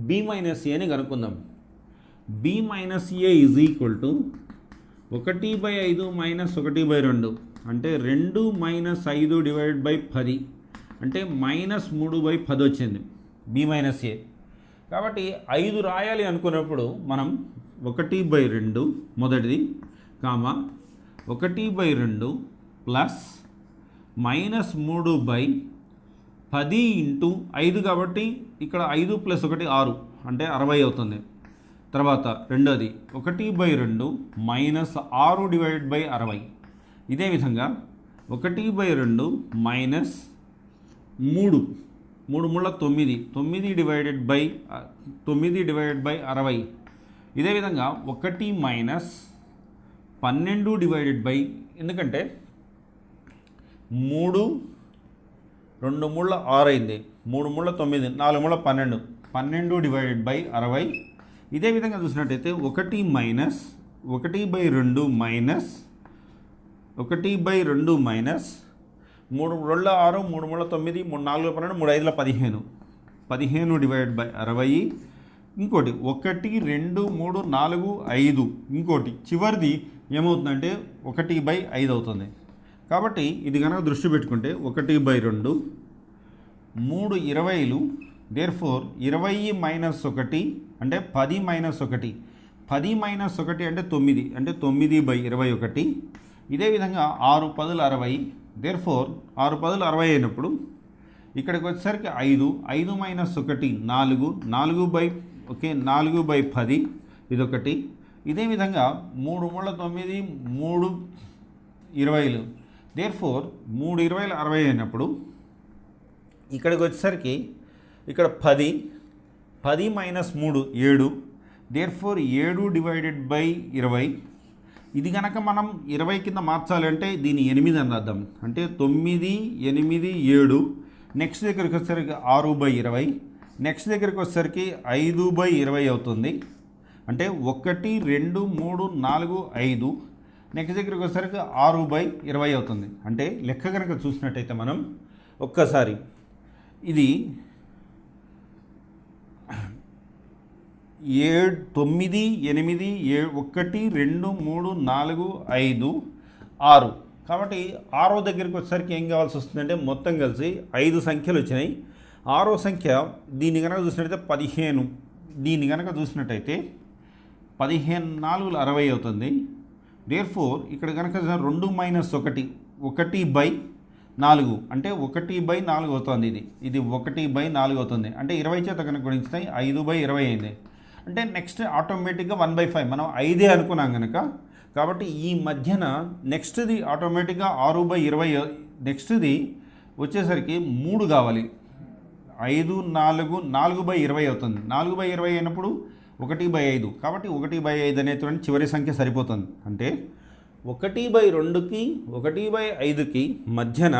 b మైనస్ a ని కనుక్కుందాం. b minus a is equal to 1/5 minus 1/2 అంటే 2 మైనస్ 5 డివైడెడ్ బై 10 అంటే -3/10 వచ్చింది b మైనస్ a. కాబట్టి 5 రాయాలి అనుకున్నప్పుడు మనం 1/2 మొదటిది, కామా 1/2 ప్లస్ -3/10 ఇంటూ 5 కాబట్టి ఇక్కడ 5 + 1 6 అంటే 60 అవుతుంది. తర్వాత రెండోది 1/2 మైనస్ 6 డివైడెడ్ బై 60. ఇదే విధంగా 1/2 మైనస్ 3 3 9 డివైడెడ్ బై 60. ఇదే విధంగా 1 మైనస్ 12 డివైడెడ్ బై, ఎందుకంటే 3 2 3 6 అయింది, 3 మూళ్ళ 9, 4 మూళ్ళ 12, 12 డివైడెడ్ బై 60. ఇదే విధంగా చూసినట్టయితే 1 minus 1/2 minus 1/2 minus 3 2 6, 3 మూళ్ళ 9, 3 4 12, 3 5 15, 15 divided by 60. ఇంకోటి 1 2 3 4 5, ఇంకోటి చివరిది ఏమవుతుందంటే 1/5 అవుతుంది. కాబట్టి ఇది కనుక దృష్టి పెట్టుకుంటే 1/2 3 20లు, దేర్ఫోర్ 20 మైనస్ 1 అంటే 10 మైనస్ 1, 10 మైనస్ 1 అంటే 9, అంటే 9/21. ఇదే విధంగా 6 10లు 60, దేర్ఫోర్ 6 10లు 60 అయినప్పుడు ఇక్కడికి వచ్చేసరికి 5, 5 మైనస్ 1 4, 4/10 ఇదొకటి. ఇదే విధంగా 3 మూళ్ళ 9, 3 20లు, దేర్ఫోర్ 3 20లు 60 అయినప్పుడు ఇక్కడికి వచ్చేసరికి ఇక్కడ 10, 10 మైనస్ 3 7, దేర్ఫోర్ 7 డివైడెడ్ బై 20. ఇది కనుక మనం 20 కింద మార్చాలంటే దీని 8 అని అర్థం. అంటే 9 8 7. నెక్స్ట్ దగ్గరికి వచ్చేసరికి 6/20, నెక్స్ట్ దగ్గరికి వచ్చేసరికి 5/20 అవుతుంది. అంటే 1 2 3 4 5, నెక్స్ట్ దగ్గరికి వచ్చేసరికి 6/20 అవుతుంది. అంటే లెక్క కనుక చూసినట్టయితే మనం ఒక్కసారి ఇది 9 8 1 2 3 4 5 6. కాబట్టి 6వ దగ్గరికి వచ్చేసరికి ఏం కావాల్సి వస్తుందంటే మొత్తం కలిసి 5 సంఖ్యలు వచ్చినాయి. 6వ సంఖ్య దీన్ని కనుక చూసినట్టయితే 15, దీన్ని కనుక చూసినట్టయితే 15 4 60 అవుతుంది. దేర్ఫోర్ ఇక్కడ కనుక 2 మైనస్ 1 1/4 అంటే 1/4 అవుతుంది. ఇది 1/4 అవుతుంది. అంటే 20 చేత కనుక గుణించినాయి 5/20 అయింది. అంటే నెక్స్ట్ ఆటోమేటిక్గా 1/5 మనం 5 అనుకున్నాం కనుక, కాబట్టి ఈ మధ్యన నెక్స్ట్ది ఆటోమేటిక్గా 6/20, నెక్స్ట్ది వచ్చేసరికి 3 కావాలి. 5 4 4/20 అవుతుంది. 4/20 అయినప్పుడు 1/5, కాబట్టి 1/5 అనేటువంటి చివరి సంఖ్య సరిపోతుంది. అంటే 1/2కి 1/5కి మధ్యన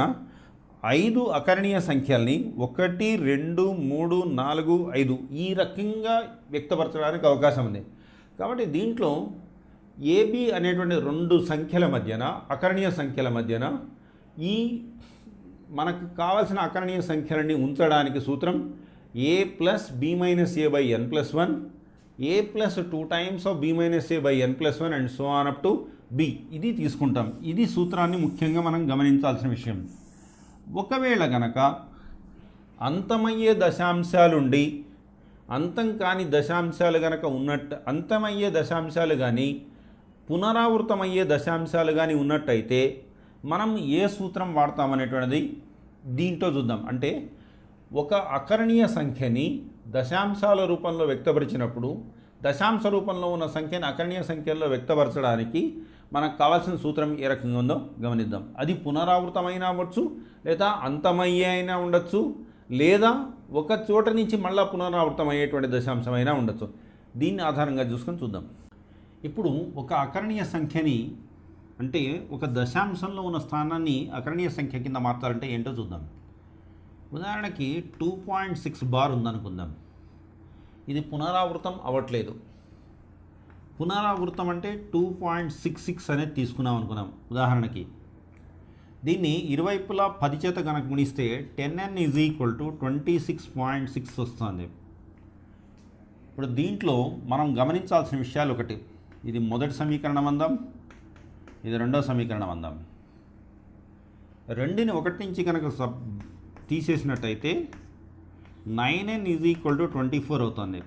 5 అకరణీయ సంఖ్యల్ని 1 2 3 4 5 ఈ రకంగా వ్యక్తపరచడానికి అవకాశం ఉంది. కాబట్టి దీంట్లో ఏబి అనేటువంటి 2 సంఖ్యల మధ్యన, అకరణీయ సంఖ్యల మధ్యన ఈ మనకు కావాల్సిన అకరణీయ సంఖ్యలని ఉంచడానికి సూత్రం a plus b minus a by n plus 1, a plus 2 times of b minus a by n plus 1 and so on up to b. ఇది తీసుకుంటాం. ఇది సూత్రాన్ని ముఖ్యంగా మనం గమనించాల్సిన విషయం. ఒకవేళ గనక అంతమయ్యే దశాంశాలుండి అంతం కాని దశాంశాలు గనక అంతమయ్యే దశాంశాలు కానీ పునరావృతమయ్యే దశాంశాలు కానీ ఉన్నట్టయితే మనం ఏ సూత్రం వాడతామనేటువంటిది దీంట్లో చూద్దాం. అంటే ఒక అకరణీయ సంఖ్యని దశాంశాల రూపంలో వ్యక్తపరిచినప్పుడు దశాంశ రూపంలో ఉన్న సంఖ్యను అకరణీయ సంఖ్యల్లో వ్యక్తపరచడానికి మనకు కావాల్సిన సూత్రం ఏ రకంగా ఉందో గమనిద్దాం. అది పునరావృతమైనా అవ్వచ్చు, లేదా అంతమయ్యే అయినా ఉండొచ్చు, లేదా ఒక చోట నుంచి మళ్ళీ పునరావృతమయ్యేటువంటి దశాంశమైనా ఉండొచ్చు. దీన్ని ఆధారంగా చూసుకొని చూద్దాం. ఇప్పుడు ఒక అకరణీయ సంఖ్యని, అంటే ఒక దశాంశంలో ఉన్న స్థానాన్ని అకరణీయ సంఖ్య కింద మార్చాలంటే ఏంటో చూద్దాం. ఉదాహరణకి 2.6 బార్ ఉందనుకుందాం. ఇది పునరావృతం అవ్వట్లేదు. పునరావృతం అంటే 2.66 అనేది తీసుకున్నాం అనుకున్నాం ఉదాహరణకి. దీన్ని ఇరువైపులా 10 చేత కనుక గుణిస్తే 10n = 26.6 వస్తుంది. ఇప్పుడు దీంట్లో మనం గమనించాల్సిన విషయాలు ఒకటి, ఇది మొదటి సమీకరణం అందాం, ఇది రెండో సమీకరణం అందాం. 2ని 1 నుంచి కనుక తీసేసినట్టయితే 9n = 24 అవుతుంది.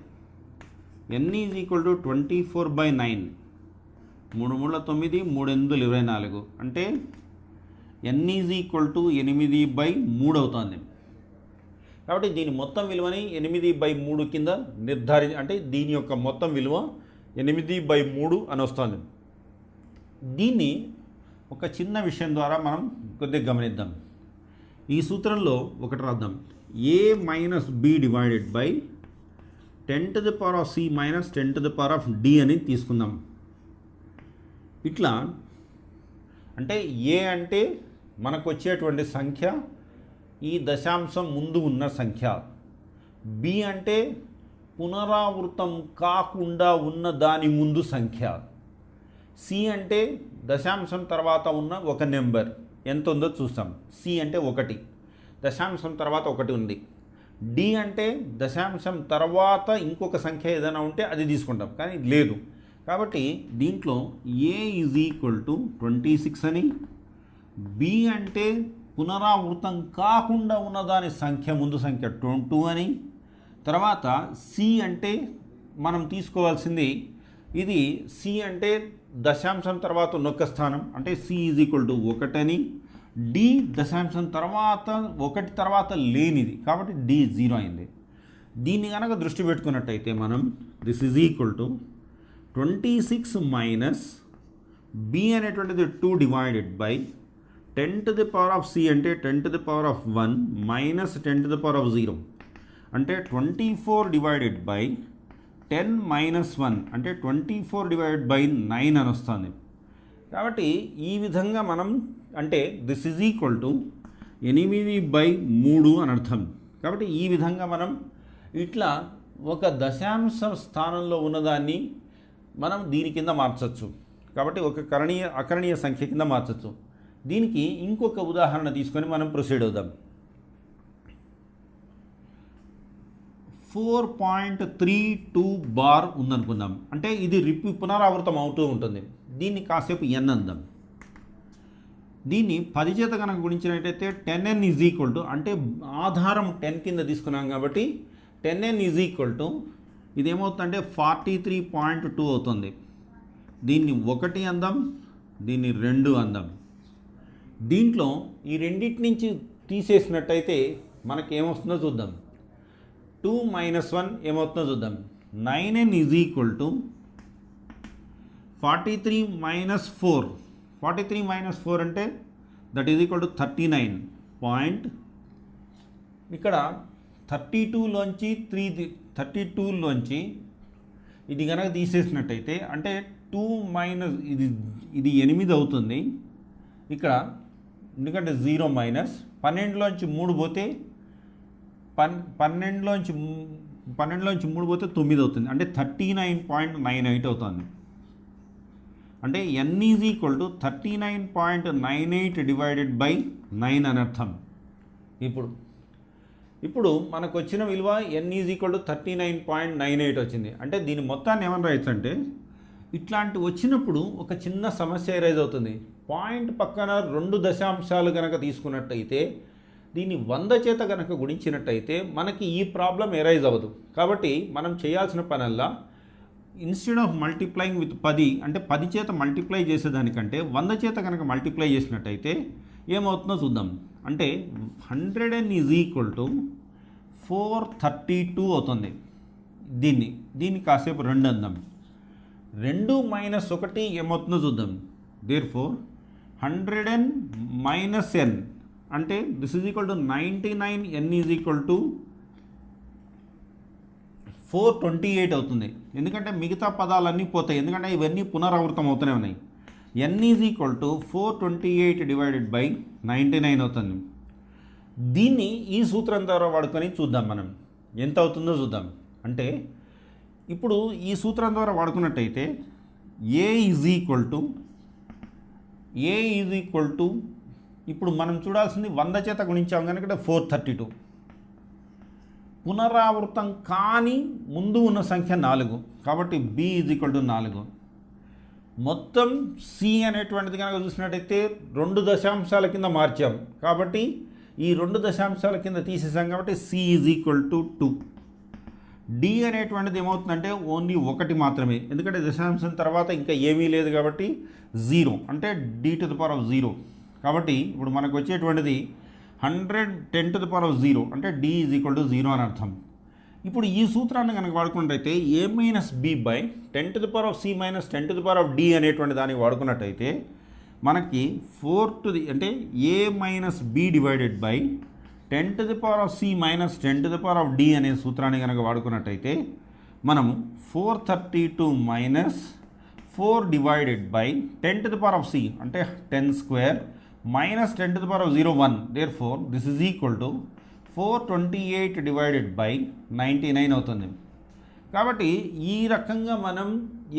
n = 24/9, 3 3 9, 3 8 24, అంటే n = 8/3 అవుతుంది. కాబట్టి దీని మొత్తం విలువని 8/3 కింద అంటే దీని యొక్క మొత్తం విలువ 8/3 అని వస్తుంది. దీన్ని ఒక చిన్న విషయం ద్వారా మనం కొద్దిగా గమనిద్దాం. ఈ సూత్రంలో ఒకటి రాద్దాం. a minus b divided by 10⁻c minus 10⁻d అని తీసుకుందాం. ఇట్లా అంటే a అంటే మనకు వచ్చేటువంటి సంఖ్య, ఈ దశాంశం ముందు ఉన్న సంఖ్య, బి అంటే పునరావృతం కాకుండా ఉన్న దాని ముందు సంఖ్య, సి అంటే దశాంశం తర్వాత ఉన్న ఒక నెంబర్ ఎంత ఉందో చూస్తాం. సి అంటే 1, దశాంశం తర్వాత 1 ఉంది. డి అంటే దశాంశం తర్వాత ఇంకొక సంఖ్య ఏదైనా ఉంటే అది తీసుకుంటాం, కానీ లేదు. కాబట్టి దీంట్లో ఏ ఈజ్ ఈక్వల్ టు 26 అని, బి అంటే పునరావృతం కాకుండా ఉన్న దాని సంఖ్య ముందు సంఖ్య 22 అని, తర్వాత సి అంటే మనం తీసుకోవాల్సింది ఇది, సి అంటే దశాంశం తర్వాత ఉన్నొక్క స్థానం అంటే సి ఈజ్ ఈక్వల్ టు 1 అని, డి దశాంశం తర్వాత 1 తర్వాత లేనిది కాబట్టి డి 0 అయింది. దీన్ని కనుక దృష్టి పెట్టుకున్నట్టయితే మనం this is equal to 26 minus B అనేటువంటిది 2 divided by 10 to the power of c అంటే 10 to the power of 1 minus 10 to the power of 0 అంటే 24 డివైడెడ్ బై 10 మైనస్ 1 అంటే 24 డివైడెడ్ బై 9 అని వస్తుంది. కాబట్టి ఈ విధంగా మనం అంటే దిస్ ఈజ్ ఈక్వల్ టు 8/3 అని అర్థం. కాబట్టి ఈ విధంగా మనం ఇట్లా ఒక దశాంశ స్థానంలో ఉన్నదాన్ని మనం దీని కింద మార్చవచ్చు. కాబట్టి ఒక అకరణీయ సంఖ్య కింద మార్చవచ్చు. దీనికి ఇంకొక ఉదాహరణ తీసుకొని మనం ప్రొసీడ్ అవుదాం. 4.32 బార్ ఉందనుకుందాం. అంటే ఇది పునరావృతం అవుతూ ఉంటుంది. దీన్ని కాసేపు n అందాం. దీన్ని 10 చేత కనుక గుణించినట్టయితే 10n ఈజ్ ఈక్వల్ టు అంటే ఆధారం 10 కింద తీసుకున్నాం కాబట్టి 10n ఈజ్ ఈక్వల్ టు ఇదేమవుతుందంటే 43.2 అవుతుంది. దీన్ని 1 అందాం, దీన్ని 2 అందాం. దీంట్లో ఈ రెండింటి నుంచి తీసేసినట్టయితే మనకి ఏమొస్తుందో చూద్దాం. 2 మైనస్ 1 ఏమవుతుందో చూద్దాం. 9n is equal to 43 minus 4. 43 minus 4 అంటే that is equal to 39 point. ఇక్కడ 32లోంచి ఇది కనుక తీసేసినట్టయితే అంటే 2 మైనస్ ఇది 8 అవుతుంది. ఇక్కడ ఎందుకంటే 0 మైనస్ 12లోంచి 3 పోతే 12లోంచి 3 పోతే 9 అవుతుంది. అంటే 39.98 అవుతుంది. అంటే n is equal to 39.98 divided by 9 అని అర్థం. ఇప్పుడు మనకు వచ్చిన విలువ n ఈజ్ ఈక్వల్ టు 39.98 వచ్చింది. అంటే దీని మొత్తాన్ని ఏమని రాయొచ్చు అంటే ఇట్లాంటి వచ్చినప్పుడు ఒక చిన్న సమస్య ఎరైజ్ అవుతుంది. పాయింట్ పక్కన 2 దశాంశాలు కనుక తీసుకున్నట్టయితే దీన్ని 100 చేత కనుక గుణించినట్టయితే మనకి ఈ ప్రాబ్లం ఎరైజ్ అవ్వదు. కాబట్టి మనం చేయాల్సిన పనల్లా ఇన్స్టెడ్ ఆఫ్ మల్టిప్లయింగ్ విత్ 10 అంటే 10 చేత మల్టిప్లై చేసేదానికంటే 100 చేత కనుక మల్టిప్లై చేసినట్టయితే ఏమవుతుందో చూద్దాం. అంటే 100n ఈజ్ ఈక్వల్ టు 432 అవుతుంది. దీన్ని కాసేపు 2 అందాం. 2 మైనస్ 1 ఏమవుతుందో చూద్దాం. దేర్ఫోర్ 100n మైనస్ n అంటే this is equal to 99n is equal to 428 అవుతుంది. ఎందుకంటే మిగతా పదాలన్నీ పోతాయి, ఎందుకంటే ఇవన్నీ పునరావృతం అవుతూనే ఉన్నాయి. n is equal to 428 divided by 99 అవుతుంది. దీన్ని ఈ సూత్రం ద్వారా వాడుకొని చూద్దాం, మనం ఎంత అవుతుందో చూద్దాం. అంటే ఇప్పుడు ఈ సూత్రం ద్వారా వాడుకున్నట్టయితే ఏ ఈజ్ ఈక్వల్ టు ఇప్పుడు మనం చూడాల్సింది 100 చేత గుణించాం కనుక 432. పునరావృతం కానీ ముందు ఉన్న సంఖ్య 4 కాబట్టి b ఈజ్ ఈక్వల్ టు 4. మొత్తం c అనేటువంటిది కనుక చూసినట్టయితే 2 దశాంశాల కింద మార్చాం కాబట్టి ఈ 2 దశాంశాల కింద తీసేసాం కాబట్టి c is equal to 2. d అనేటువంటిది ఏమవుతుందంటే ఓన్లీ 1 మాత్రమే, ఎందుకంటే దశాంశం తర్వాత ఇంకా ఏమీ లేదు కాబట్టి 0 అంటే d to the power of 0. కాబట్టి ఇప్పుడు మనకు వచ్చేటువంటిది 110 టు ద పవర్ ఆఫ్ 0 అంటే d ఈజ్ ఈక్వల్ టు 0 అని అర్థం. ఇప్పుడు ఈ సూత్రాన్ని కనుక వాడుకున్నట్టయితే a minus b by 10 to the power of c minus 10 to the power of d అనేటువంటి దాన్ని వాడుకున్నట్టయితే మనకి 4 టు ది అంటే a minus b divided by 10 to the power of c minus 10 to the power of d అనే సూత్రాన్ని కనుక వాడుకున్నట్టయితే మనము 432 minus 4 divided by 10 to the power of c అంటే 10 square minus 10 to the power of 0 1. Therefore this is equal to 428 divided by 99 అవుతుంది. కాబట్టి ఈ రకంగా మనం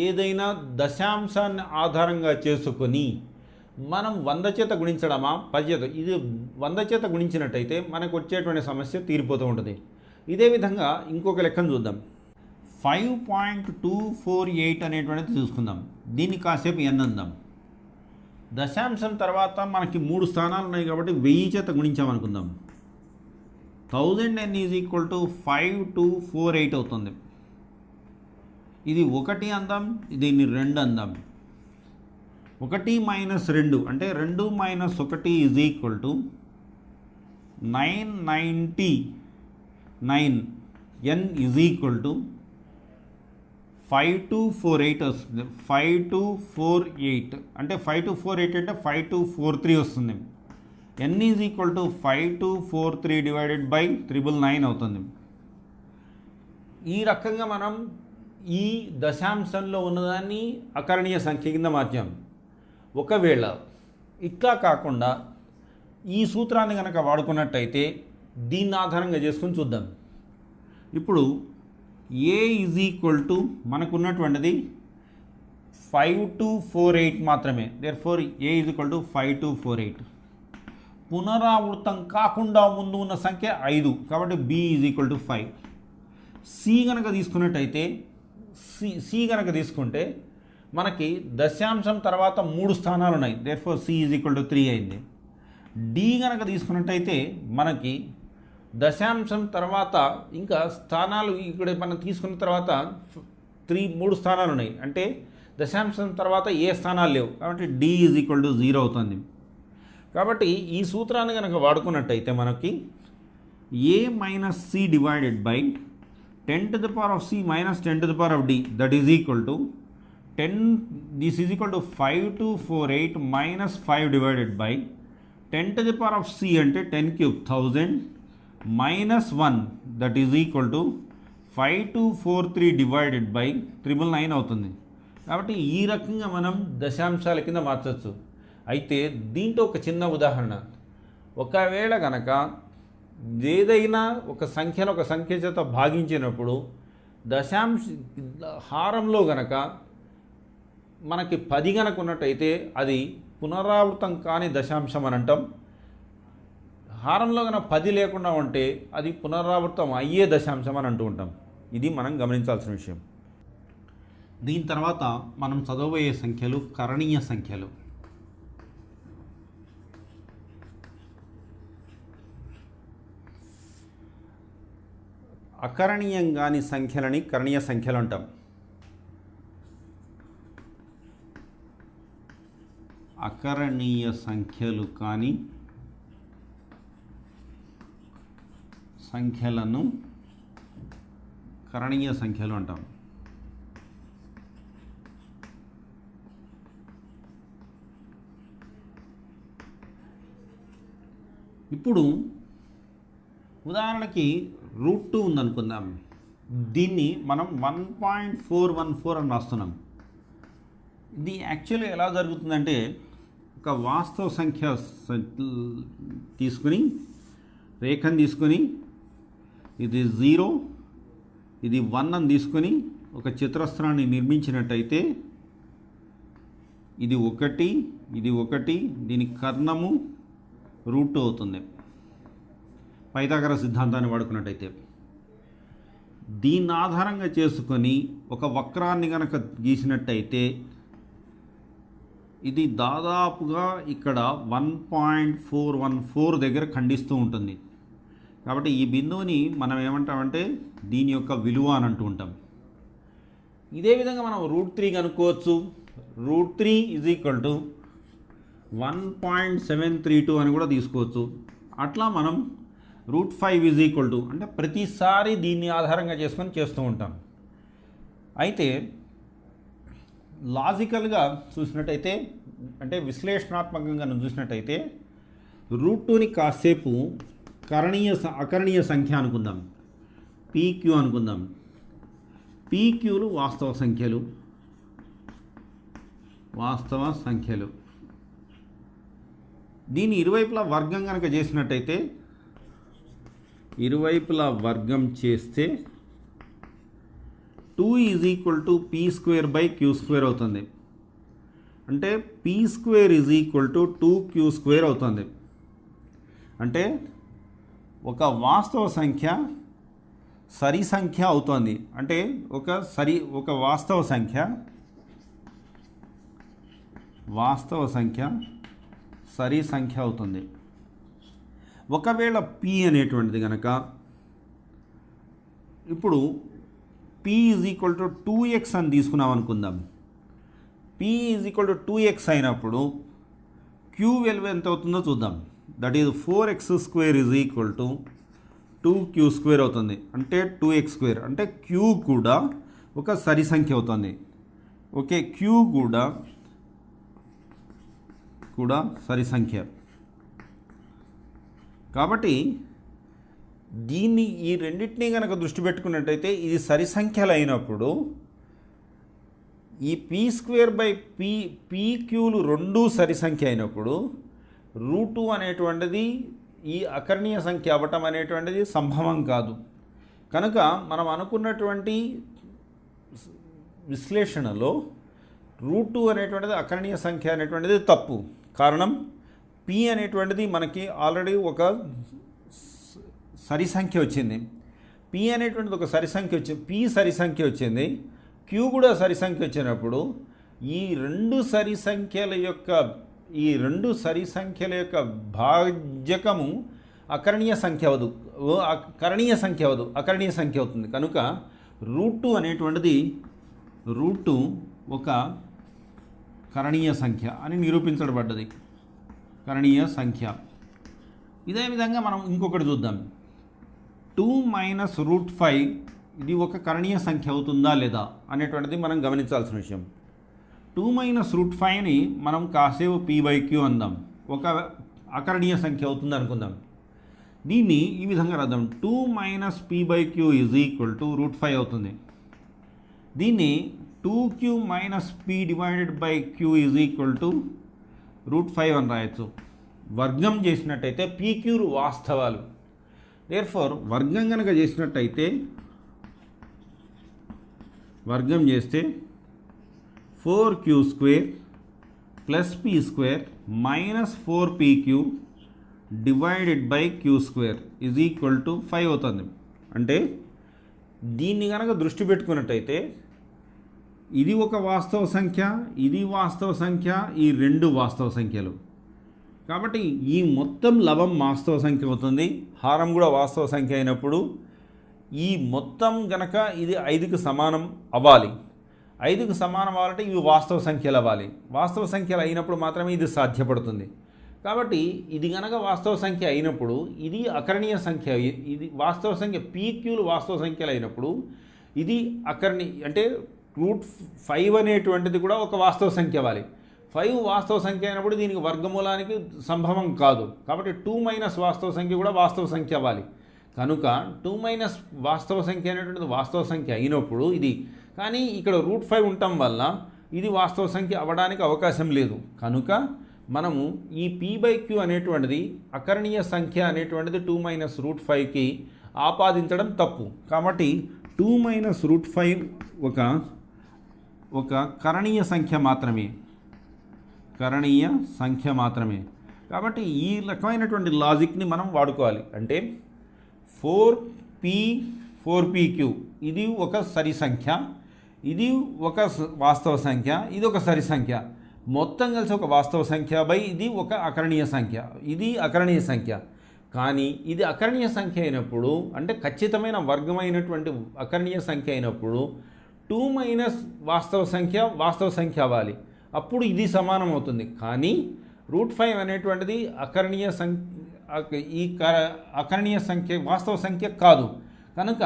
ఏదైనా దశాంశాన్ని ఆధారంగా చేసుకొని మనం 100 చేత గుణించడమా 10 చేత, ఇది 100 చేత గుణించినట్టయితే మనకు వచ్చేటువంటి సమస్య తీరిపోతూ ఉంటుంది. ఇదే విధంగా ఇంకొక లెక్కను చూద్దాం. 5.248 అనేటువంటిది చూసుకుందాం. దీన్ని కాసేపు n అందాం. దశాంశం తర్వాత మనకి 3 స్థానాలు ఉన్నాయి కాబట్టి 1000 చేత గుణించామనుకుందాం. 1000n ఈజ్ ఈక్వల్ టు 5248 అవుతుంది. ఇది 1 అందాం, దీన్ని 2 అందాం. 1 మైనస్ 2 అంటే 2 minus 1 is equal to 999. n is equal to 5248 వస్తుంది. 5248 అంటే 5248 అంటే 5243 వస్తుంది. n is equal to 5243 divided by 999 అవుతుంది. ఈ రకంగా మనం ఈ దశాంశంలో ఉన్నదాన్ని అకరణీయ సంఖ్య కింద మార్చాం. ఒకవేళ ఇట్లా కాకుండా ఈ సూత్రాన్ని కనుక వాడుకున్నట్టయితే దీన్ని ఆధారంగా చేసుకుని చూద్దాం. ఇప్పుడు ఏ ఈజ్ ఈక్వల్ టు మనకున్నటువంటిది 5248 మాత్రమే. Therefore A is equal to 5248. పునరావృతం కాకుండా ముందు ఉన్న సంఖ్య 5 కాబట్టి B is equal to 5. C కనుక తీసుకున్నట్టయితే సి కనుక తీసుకుంటే మనకి దశాంశం తర్వాత 3 స్థానాలు ఉన్నాయి. Therefore C is equal to 3 అయింది. డి కనుక తీసుకున్నట్టయితే మనకి దశాంశం తర్వాత ఇంకా స్థానాలు ఇక్కడ మనం తీసుకున్న తర్వాత 3 స్థానాలు ఉన్నాయి. అంటే దశాంశం తర్వాత ఏ స్థానాలు లేవు కాబట్టి డి ఈజ్ ఈక్వల్ టు 0 అవుతుంది. కాబట్టి ఈ సూత్రాన్ని కనుక వాడుకున్నట్టయితే మనకి A minus C divided by 10 to the power of c minus 10 to the power of d, that is equal to 10, this is equal to 5248 minus 5 divided by 10 to the power of c అంటే 10 cube 1000 minus 1, that is equal to 5243 divided by 999 అవుతుంది. కాబట్టి ఈ రకంగా మనం దశాంశాల కింద మార్చవచ్చు. అయితే దీంట్లో ఒక చిన్న ఉదాహరణ, ఒకవేళ కనుక ఏదైనా ఒక సంఖ్యను ఒక సంఖ్య చేత భాగించినప్పుడు దశాంశ హారంలో గనక మనకి 10 గనక ఉన్నట్టయితే అది పునరావృతం కాని దశాంశం అని అంటాం. హారంలో కనుక 10 లేకుండా ఉంటే అది పునరావృతం అయ్యే దశాంశం అని అంటూ ఉంటాం. ఇది మనం గమనించాల్సిన విషయం. దీని తర్వాత మనం చదవబోయే సంఖ్యలు కరణీయ సంఖ్యలు. అకరణీయం కాని సంఖ్యలని కరణీయ సంఖ్యలు అంటాం. అకరణీయ సంఖ్యలు కాని సంఖ్యలను కరణీయ సంఖ్యలు అంటాం. ఇప్పుడు ఉదాహరణకి √2 ఉందనుకుందాం. దీన్ని మనం 1.414 అని రాస్తున్నాం. ఇది యాక్చువల్గా ఎలా జరుగుతుందంటే ఒక వాస్తవ సంఖ్య తీసుకుని రేఖను తీసుకొని ఇది 0 ఇది 1 అని తీసుకొని ఒక చతురస్రాన్ని నిర్మించినట్టయితే ఇది 1 ఇది 1 దీని కర్ణము √2 అవుతుంది. పైథాగరస్ సిద్ధాంతాన్ని వాడుకున్నట్టయితే దీన్ని ఆధారంగా చేసుకొని ఒక వక్రాన్ని కనుక గీసినట్టయితే ఇది దాదాపుగా ఇక్కడ 1.414 దగ్గర ఖండిస్తూ ఉంటుంది. కాబట్టి ఈ బిందువుని మనం ఏమంటామంటే దీని యొక్క విలువ అని అంటూ ఉంటాం. ఇదే విధంగా మనం √3 కనుక్కోవచ్చు. √3 ఈజ్ ఈక్వల్ టు 1.732 అని కూడా తీసుకోవచ్చు. అట్లా మనం √5 ఈజ్ ఈక్వల్ టు అంటే ప్రతిసారి దీన్ని ఆధారంగా చేసుకొని చేస్తూ ఉంటాం. అయితే లాజికల్గా చూసినట్టయితే అంటే విశ్లేషణాత్మకంగా చూసినట్టయితే √2ని కాసేపు అకరణీయ సంఖ్య అనుకుందాం, పీక్యూ అనుకుందాం. పీక్యూలు వాస్తవ సంఖ్యలు దీన్ని ఇరువైపులా వర్గం కనుక చేసినట్టయితే ఇరువైపులా వర్గం చేస్తే 2 = p²/q² అవుతుంది. అంటే p² = 2q² అవుతుంది. అంటే ఒక వాస్తవ సంఖ్య సరి సంఖ్య అవుతుంది. అంటే ఒక వాస్తవ సంఖ్య సరి సంఖ్య అవుతుంది. ఒకవేళ p అనేటువంటిది కనుక ఇప్పుడు p = 2x అని తీసుకున్నాం అనుకుందాం. p = 2x అయినప్పుడు q విలువ ఎంత అవుతుందో చూద్దాం. దట్ ఈజ్ 4x² = 2q² అవుతుంది. అంటే 2x². అంటే q కూడా ఒక సరి సంఖ్య అవుతుంది. ఓకే, q కూడా సరి సంఖ్య. కాబట్టి ఈ రెండింటినీ కనుక దృష్టి పెట్టుకున్నట్టయితే ఇది సరి సంఖ్యలు అయినప్పుడు ఈ p²/pqలు రెండూ సరి సంఖ్య అయినప్పుడు √2 అనేటువంటిది ఈ అకర్ణీయ సంఖ్య అవ్వటం అనేటువంటిది సంభవం కాదు. కనుక మనం అనుకున్నటువంటి విశ్లేషణలో √2 అనేటువంటిది అకర్ణీయ సంఖ్య అనేటువంటిది తప్పు. కారణం p అనేటువంటిది మనకి ఆల్రెడీ ఒక సరి సంఖ్య వచ్చింది. p అనేటువంటిది ఒక సరి సంఖ్య వచ్చింది. p సరి సంఖ్య వచ్చింది, q కూడా సరి సంఖ్య వచ్చినప్పుడు ఈ రెండు సరి సంఖ్యల యొక్క భాజకము అకరణీయ సంఖ్య అవుతుంది. కనుక √2 అనేటువంటిది ఒక కరణీయ సంఖ్య అని నిరూపించబడ్డది. కరణీయ సంఖ్య. ఇదే విధంగా మనం ఇంకొకటి చూద్దాం. 2 - √5 ఇది ఒక కరణీయ సంఖ్య అవుతుందా లేదా అనేటువంటిది మనం గమనించాల్సిన విషయం. 2 - √5ని మనం కాసేపు p/q అందాం. ఒక అకరణీయ సంఖ్య అవుతుంది అనుకుందాం. దీన్ని ఈ విధంగా రాద్దాం. 2 - p/q = √5 అవుతుంది. దీన్ని 2q - p/q = √5 అని రాయొచ్చు. వర్గం చేసినట్టయితే pqలు వాస్తవాలు. దేర్ఫోర్ వర్గం కనుక చేసినట్టయితే వర్గం చేస్తే 4q² + p² - 4pq / q² = 5 అవుతుంది. అంటే దీన్ని కనుక దృష్టి పెట్టుకున్నట్టయితే ఇది ఒక వాస్తవ సంఖ్య, ఇది వాస్తవ సంఖ్య, ఈ రెండు వాస్తవ సంఖ్యలు. కాబట్టి ఈ మొత్తం లవం వాస్తవ సంఖ్య అవుతుంది. హారం కూడా వాస్తవ సంఖ్య అయినప్పుడు ఈ మొత్తం గనక ఇది 5కి సమానం అవ్వాలి. 5కి సమానం అవ్వాలంటే ఇవి వాస్తవ సంఖ్యలు అవ్వాలి. వాస్తవ సంఖ్యలు అయినప్పుడు మాత్రమే ఇది సాధ్యపడుతుంది. కాబట్టి ఇది గనక వాస్తవ సంఖ్య అయినప్పుడు ఇది అకరణీయ సంఖ్య. ఇది వాస్తవ సంఖ్య pqలు వాస్తవ సంఖ్యలు అయినప్పుడు ఇది అంటే √5 అనేటువంటిది కూడా ఒక వాస్తవ సంఖ్య అవ్వాలి. 5 వాస్తవ సంఖ్య అయినప్పుడు దీనికి వర్గమూలానికి సంభవం కాదు. కాబట్టి 2 - వాస్తవ సంఖ్య కూడా వాస్తవ సంఖ్య అవ్వాలి. కనుక 2 - వాస్తవ సంఖ్య అనేటువంటిది వాస్తవ సంఖ్య అయినప్పుడు ఇది, కానీ ఇక్కడ √5 ఉండటం వల్ల ఇది వాస్తవ సంఖ్య అవ్వడానికి అవకాశం లేదు. కనుక మనము ఈ p/q అనేటువంటిది అకరణీయ సంఖ్య అనేటువంటిది 2 - √5కి ఆపాదించడం తప్పు. కాబట్టి 2 - √5 ఒక కరణీయ సంఖ్య మాత్రమే. కాబట్టి ఈ రకమైనటువంటి లాజిక్ని మనం వాడుకోవాలి. అంటే 4pq ఇది ఒక సరి సంఖ్య, ఇది ఒక వాస్తవ సంఖ్య, ఇది ఒక సరి సంఖ్య, మొత్తం కలిసి ఒక వాస్తవ సంఖ్య బై ఇది ఒక అకరణీయ సంఖ్య. ఇది అకరణీయ సంఖ్య. కానీ ఇది అకరణీయ సంఖ్య అయినప్పుడు, అంటే ఖచ్చితమైన వర్గమైనటువంటి అకరణీయ సంఖ్య అయినప్పుడు 2 - వాస్తవ సంఖ్య అవ్వాలి. అప్పుడు ఇది సమానం అవుతుంది. కానీ √5 అనేటువంటిది అకరణీయ సంఖ్య వాస్తవ సంఖ్య కాదు. కనుక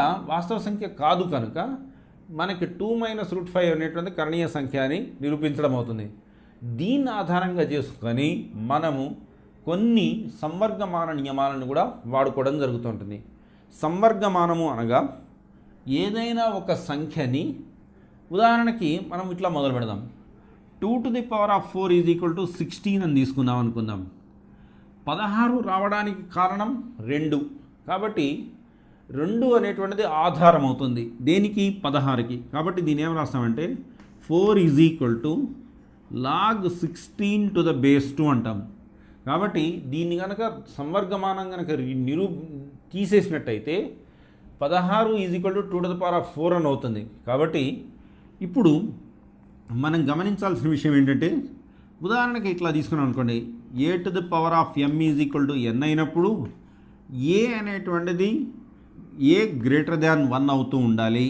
మనకి 2 - √5 అనేటువంటి కరణీయ సంఖ్య అని నిరూపించడం అవుతుంది. దీన్ని ఆధారంగా చేసుకొని మనము కొన్ని సంవర్గమాన నియమాలను కూడా వాడుకోవడం జరుగుతుంటుంది. సంవర్గమానము అనగా ఏదైనా ఒక సంఖ్యని, ఉదాహరణకి మనం ఇట్లా మొదలు పెడదాం. 2 ⁴ = 16 అని తీసుకుందాం అనుకుందాం. 16 రావడానికి కారణం 2. కాబట్టి 2 అనేటువంటిది ఆధారం అవుతుంది దేనికి 16కి. కాబట్టి దీని ఏం రాస్తామంటే 4 = log 16 to the base 2 అంటాం. కాబట్టి దీన్ని కనుక సంవర్గమానం కనుక తీసేసినట్టయితే 16 = 2 to the power of 4 అని అవుతుంది. కాబట్టి ఇప్పుడు మనం గమనించాల్సిన విషయం ఏంటంటే ఉదాహరణకి ఇట్లా తీసుకున్నాం అనుకోండి, a to the power of m = n అయినప్పుడు a అనేటువంటిది a గ్రేటర్ దాన్ 1 అవుతూ ఉండాలి.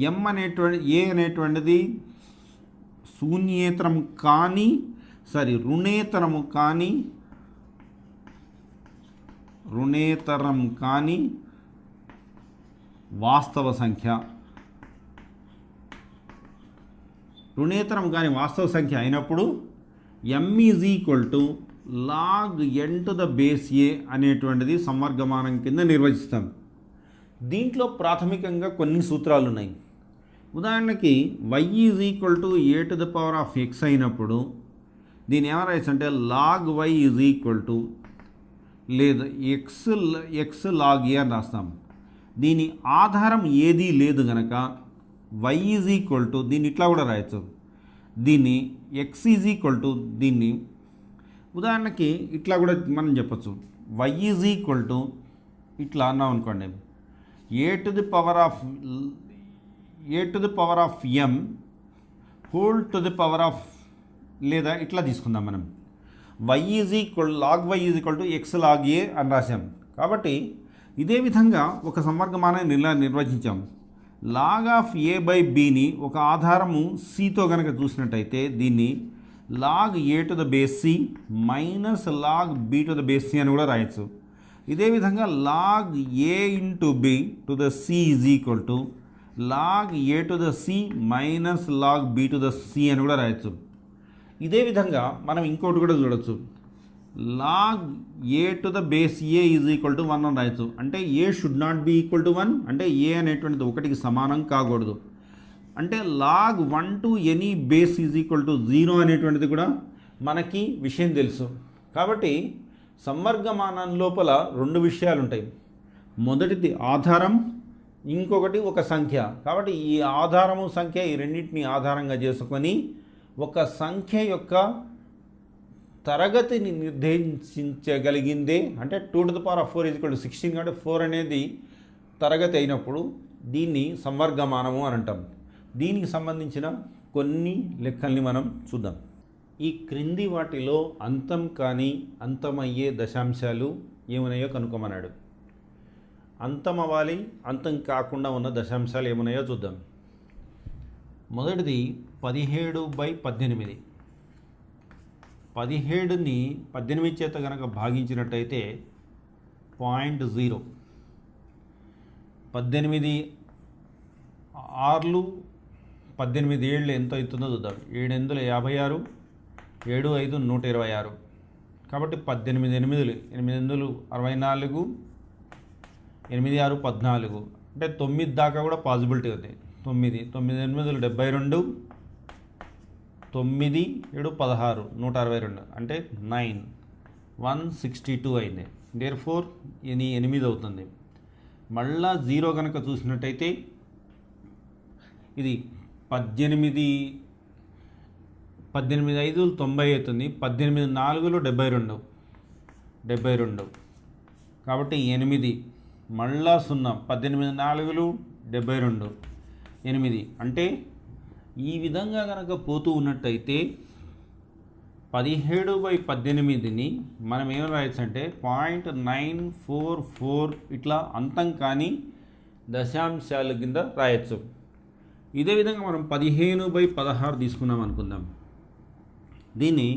a అనేటువంటిది శూన్యేతరము కానీ రుణేతరం కానీ వాస్తవ సంఖ్య. రుణేతరం కానీ వాస్తవ సంఖ్య అయినప్పుడు m = log n to the base a అనేటువంటిది సంవర్గమానం కింద నిర్వచిస్తాం. దీంట్లో ప్రాథమికంగా కొన్ని సూత్రాలు ఉన్నాయి. ఉదాహరణకి y = a to the power of x అయినప్పుడు దీన్ని ఏమైనా రాయచ్చు అంటే log y లేదా x log a అని రాస్తాం. దీని ఆధారం ఏదీ లేదు కనుక y దీన్ని ఇట్లా కూడా రాయచ్చు. దీన్ని x దీన్ని ఉదాహరణకి ఇట్లా కూడా మనం చెప్పచ్చు. y ఇట్లా అన్నాం అనుకోండి, a to the power of m whole to the power of, లేదా ఇట్లా తీసుకుందాం మనం log y = x log a అని రాసాం. కాబట్టి ఇదే విధంగా ఒక సంవర్గమానాన్ని నిర్వచించాం. log of a by bని ఒక ఆధారము cతో కనుక చూసినట్టయితే దీన్ని log a to the base c minus log b to the base c అని కూడా రాయొచ్చు. ఇదే విధంగా log a into b to the c = log a to the c minus log b to the c అని కూడా రాయొచ్చు. ఇదే విధంగా మనం ఇంకోటి కూడా చూడొచ్చు, log a to the base a = 1 అని రాయొచ్చు. అంటే a should not be equal to 1, అంటే a అనేటువంటిది 1కి సమానం కాకూడదు. అంటే log 1 to any base = 0 అనేటువంటిది కూడా మనకి విషయం తెలుసు. కాబట్టి సంవర్గమానం లోపల 2 విషయాలు ఉంటాయి. మొదటిది ఆధారం, ఇంకొకటి ఒక సంఖ్య. కాబట్టి ఈ ఆధారము సంఖ్య ఈ రెండింటిని ఆధారంగా చేసుకొని ఒక సంఖ్య యొక్క తరగతిని నిర్దేశించగలిగిందే, అంటే 2 to the power of 4 = 16 కాబట్టి 4 అనేది తరగతి అయినప్పుడు దీన్ని సంవర్గమానము అని అంటాం. దీనికి సంబంధించిన కొన్ని లెక్కల్ని మనం చూద్దాం. ఈ క్రింది వాటిలో అంతం కానీ అంతమయ్యే దశాంశాలు ఏమున్నాయో కనుక్కోమన్నాడు. అంతం అవ్వాలి, అంతం కాకుండా ఉన్న దశాంశాలు ఏమున్నాయో చూద్దాం. మొదటిది 17/18. 17ని 18 చేత కనుక భాగించినట్టయితే 0.0. 18 6 18 7 ఎంత అవుతుందో చూద్దాం. 7 8 56, 7 5 126. కాబట్టి 18 8 8 64, 8 6 14, అంటే 9 దాకా కూడా పాసిబిలిటీ ఉంది. 9 9 8 72, 9 7 16 162, అంటే 9 162 అయింది. దేర్ఫోర్ ఇది 8 అవుతుంది. మళ్ళా 0 కనుక చూసినట్టయితే ఇది 18 5 90 అవుతుంది. 18 4 72, కాబట్టి 8, మళ్ళా 0, 18 4 72, 8. అంటే ఈ విధంగా కనుక పోతూ ఉన్నట్టయితే 17/18ని మనం ఏం రాయొచ్చు అంటే 0.944 ఇట్లా అంతం కానీ దశాంశాల కింద రాయొచ్చు. ఇదే విధంగా మనం 15/16 తీసుకున్నాం అనుకుందాం. దీన్ని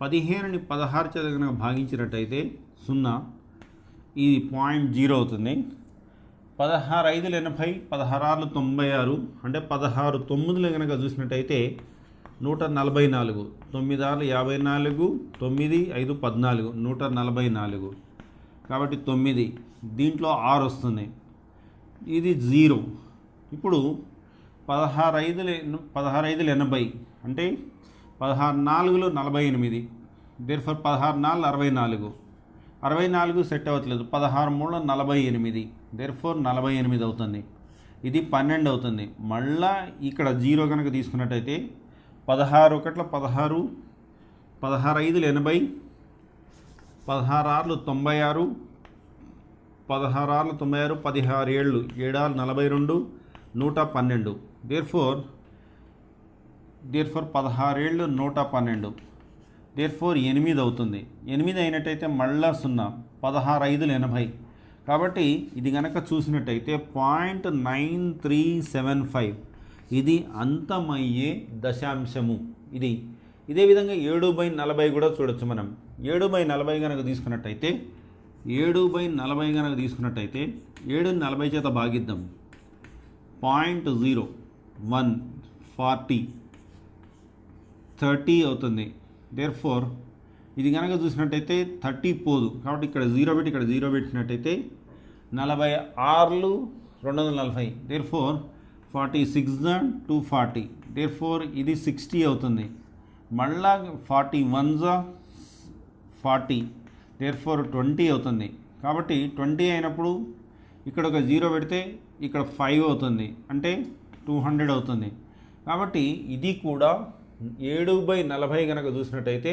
15ని 16 చేత కనుక భాగించినట్టయితే 0, ఇది 0.0 అవుతుంది. 16 5 80, 16 96, అంటే 16 9 కనుక చూసినట్టయితే 144, 9 6 54, 9 5 14, 144, కాబట్టి 9. దీంట్లో 6 వస్తుంది, ఇది 0. ఇప్పుడు 16 5 80, అంటే 16 4 48, దేర్ఫోర్ 16 నాలుగు 64, 64 సెట్ అవ్వట్లేదు, 16 మూడు 48, దేర్ఫోర్ 48 అవుతుంది. ఇది 12 అవుతుంది. మళ్ళా ఇక్కడ 0 కనుక తీసుకున్నట్టయితే 16 ఒకట్ల 16, 16 ఐదులు 80, 16 ఆరులు 96, 16 ఆరులు 96, 16 ఏళ్ళు 7 ఆరు 42, 112. దేర్ఫోర్ 16 ఏళ్ళు 112, దేర్ఫోర్ 8 అవుతుంది. 8 అయినట్టయితే మళ్ళా 0, 16 ఐదులు 80. కాబట్టి ఇది కనుక చూసినట్టయితే 0.9375 ఇది అంతమయ్యే దశాంశము. ఇదే విధంగా 7/40 కూడా చూడొచ్చు మనం. 7/40 కనుక తీసుకున్నట్టయితే 7/40 కనుక తీసుకున్నట్టయితే 7ని 40 చేత భాగిద్దాం. 0.0140 30 అవుతుంది. దేర్ఫోర్ ఇది కనుక చూసినట్టయితే 30 పోదు, కాబట్టి ఇక్కడ 0 పెట్టి ఇక్కడ 0 పెట్టినట్టయితే 46 240, దేర్ఫోర్ 46 240, దేర్ఫోర్ ఇది 60 అవుతుంది. మళ్ళా 41 40, దేర్ఫోర్ 20 అవుతుంది. కాబట్టి 20 అయినప్పుడు ఇక్కడ ఒక 0 పెడితే ఇక్కడ 5 అవుతుంది, అంటే 200 అవుతుంది. కాబట్టి ఇది కూడా 7/40 కనుక చూసినట్టయితే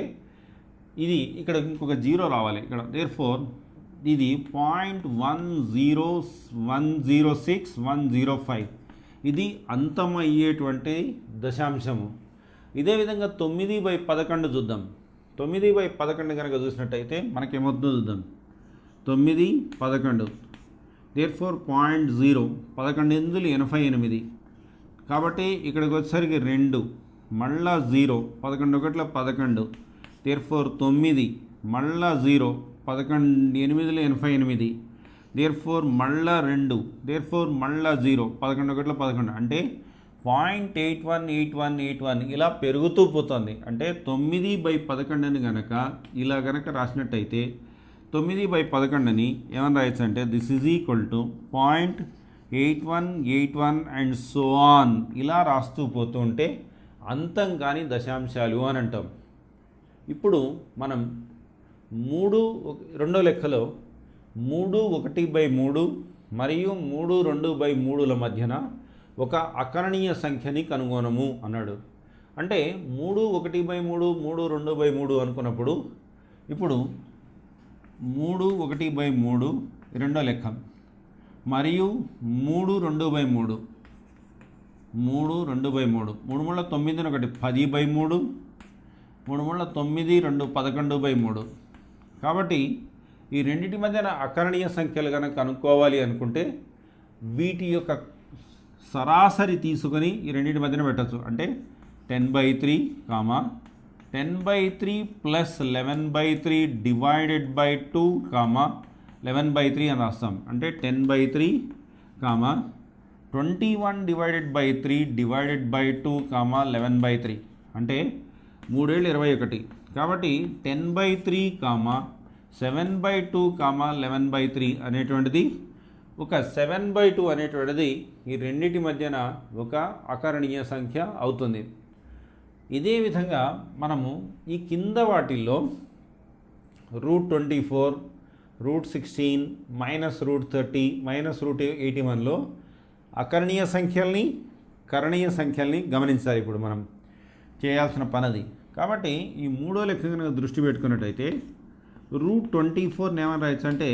ఇది ఇక్కడ ఇంకొక 0 రావాలి ఇక్కడ. దేర్ఫోర్ ఇది 0.1061105 ఇది అంతమయ్యేటువంటి దశాంశము. ఇదే విధంగా 9/11 చూద్దాం. 9/11 కనుక చూసినట్టయితే మనకేమవుతుందో చూద్దాం. 9 11, దేర్ఫోర్ 0.0 11 88, కాబట్టి ఇక్కడికి వచ్చేసరికి 2 మళ్ళా 0 11 ఒకట్ల 11, దేర్ఫోర్ 9 మళ్ళా 0 11 8 88, దేర్ఫోర్ మళ్ళా 2, దేర్ఫోర్ మళ్ళా 0 11 ఒకట్ల 11, అంటే 0.818181 ఇలా పెరుగుతూ పోతుంది. అంటే 9/11 కనుక ఇలా కనుక రాసినట్టయితే 9/11 ఏమని రాయొచ్చు అంటే this is equal to 0.8181 and so on ఇలా రాస్తూ పోతూ ఉంటే అంతం కాని దశాంశాలు అని అంటాం. ఇప్పుడు మనం రెండో లెక్కలో 3 1/3 మరియు 3 2/3ల మధ్యన ఒక అకరణీయ సంఖ్యని కనుగొనము అన్నాడు. అంటే 3 1/3 3 2/3 అనుకున్నప్పుడు ఇప్పుడు 3 1/3 రెండో లెక్క మరియు 3 2/3 3 2/3 3 మూల 9 1 10/3 3 మూల 9 2 11/3. కాబట్టి ఈ రెండింటి మధ్యన అకరణీయ సంఖ్యలు కనుక కనుక్కోవాలి అనుకుంటే వీటి యొక్క సరాసరి తీసుకొని ఈ రెండింటి మధ్యన పెట్టచ్చు. అంటే 10/3 10/3 ప్లస్ 11/3 డివైడెడ్ బై 2 11/3 అని రాస్తాం. అంటే 10/3 21 డివైడెడ్ బై 3 డివైడెడ్ బై 2 11/3 అంటే 3 ఏళ్ళు 21. కాబట్టి 10/3 7/2 11/3 అనేటువంటిది ఒక 7/2 అనేటువంటిది ఈ రెండింటి మధ్యన ఒక అకరణీయ సంఖ్య అవుతుంది. ఇదే విధంగా మనము ఈ కింద వాటిల్లో √24 √16 -√30 -√81లో అకరణీయ సంఖ్యల్ని కరణీయ సంఖ్యల్ని గమనించాలి. ఇప్పుడు మనం చేయాల్సిన పనది. కాబట్టి ఈ మూడో లెక్క కనుక దృష్టి పెట్టుకున్నట్టయితే √24 ఏమని రాయొచ్చు అంటే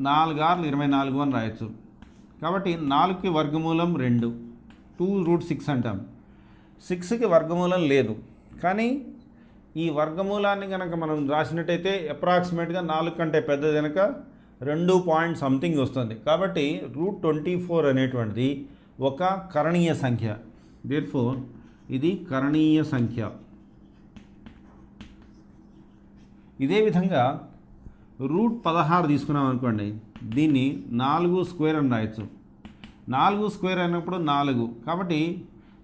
4 6 24 అని రాయొచ్చు. కాబట్టి 4కి వర్గమూలం 2 2√6 అంటాం. 6కి వర్గమూలం లేదు, కానీ ఈ వర్గమూలాన్ని కనుక మనం రాసినట్టయితే అప్రాక్సిమేట్గా 4 కంటే పెద్దది కనుక 2 పాయింట్ సంథింగ్ వస్తుంది. కాబట్టి √24 అనేటువంటిది ఒక కరణీయ సంఖ్య. దేర్ఫోర్ ఇది కరణీయ సంఖ్య. ఇదే విధంగా √16 తీసుకున్నాం అనుకోండి, దీన్ని 4² అని రాయొచ్చు. 4² అయినప్పుడు 4. కాబట్టి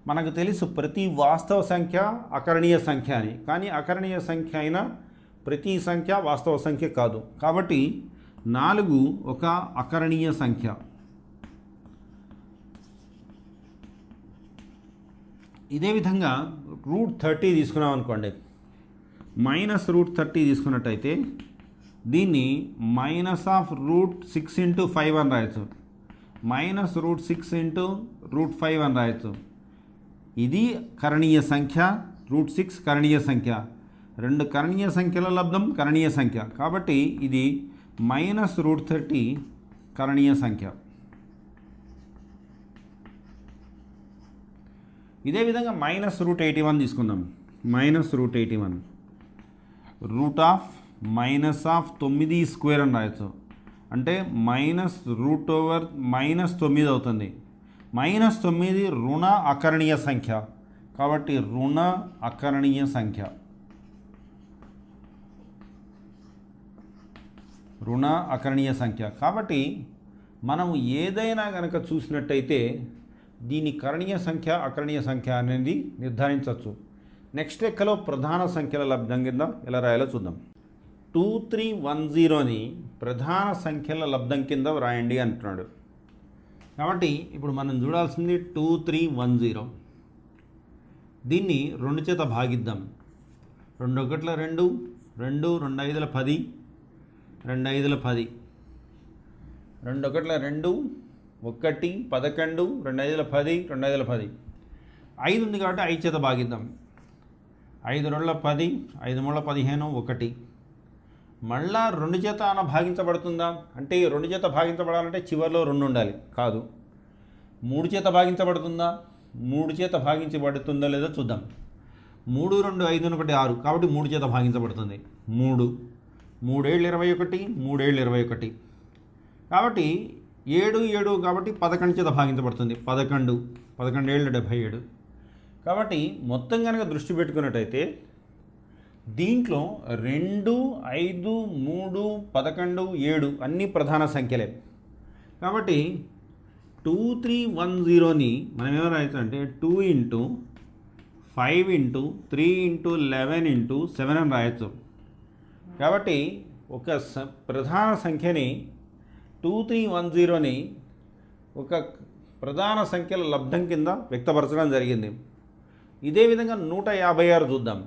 మనకు తెలుసు ప్రతి వాస్తవ సంఖ్య అకరణీయ సంఖ్య అని. కానీ అకరణీయ సంఖ్య అయినా ప్రతి సంఖ్య వాస్తవ సంఖ్య కాదు. కాబట్టి 4 ఒక అకరణీయ సంఖ్య. ఇదే విధంగా √30 తీసుకున్నాం అనుకోండి, -√30 తీసుకున్నట్టయితే దీన్ని -√6 × 5 అని రాయొచ్చు, -√6 × √5 అని రాయొచ్చు. ఇది కరణీయ సంఖ్య, √6 కరణీయ సంఖ్య, రెండు కరణీయ సంఖ్యల లబ్ధం కరణీయ సంఖ్య, కాబట్టి ఇది -√30 కరణీయ సంఖ్య. ఇదే విధంగా -√81 తీసుకుందాం. -√81 √−9² అని రాయొచ్చు, అంటే -√9 అవుతుంది. -9 రుణ అకరణీయ సంఖ్య, కాబట్టి రుణ అకరణీయ సంఖ్య, రుణ అకరణీయ సంఖ్య. కాబట్టి మనము ఏదైనా కనుక చూసినట్టయితే దీని కరణీయ సంఖ్య అకరణీయ సంఖ్య అనేది నిర్ధారించవచ్చు. నెక్స్ట్ లెక్కలో ప్రధాన సంఖ్యల లబ్ధం కింద ఎలా రాయాలో చూద్దాం. 2310ని ప్రధాన సంఖ్యల లబ్ధం కింద వ్రాయండి అంటున్నాడు. కాబట్టి ఇప్పుడు మనం చూడాల్సింది 2310. దీన్ని 2 చేత భాగిద్దాం. 2 1 2, 2 2 5 10, 2 5 10, 2 1 2, 1 11, 2 5 10, 2 5 10. 5 ఉంది కాబట్టి 5 చేత భాగిద్దాం. 5 2 10, 5 3 15, 1. మళ్ళా 2 చేత అన్న భాగించబడుతుందా అంటే 2 చేత భాగించబడాలంటే చివరిలో 2 ఉండాలి, కాదు. 3 చేత భాగించబడుతుందా, 3 చేత భాగించబడుతుందో లేదో చూద్దాం. 3 2 5 1 6, కాబట్టి 3 చేత భాగించబడుతుంది. 3 3 7 21, 3 7 21, కాబట్టి 7 7, కాబట్టి 11 చేత భాగించబడుతుంది. 11 11 7 77. కాబట్టి మొత్తం కనుక దృష్టి పెట్టుకున్నట్టయితే దీంట్లో 2 5 3 11 7 అన్నీ ప్రధాన సంఖ్యలే. కాబట్టి 2310ని మనం ఏమో రాయొచ్చు అంటే 2 × 5 × 3 × 11 × 7 అని రాయొచ్చు. కాబట్టి ఒక ప్రధాన సంఖ్యని 2310ని ఒక ప్రధాన సంఖ్యల లబ్ధం కింద వ్యక్తపరచడం జరిగింది. ఇదే విధంగా 156 చూద్దాం.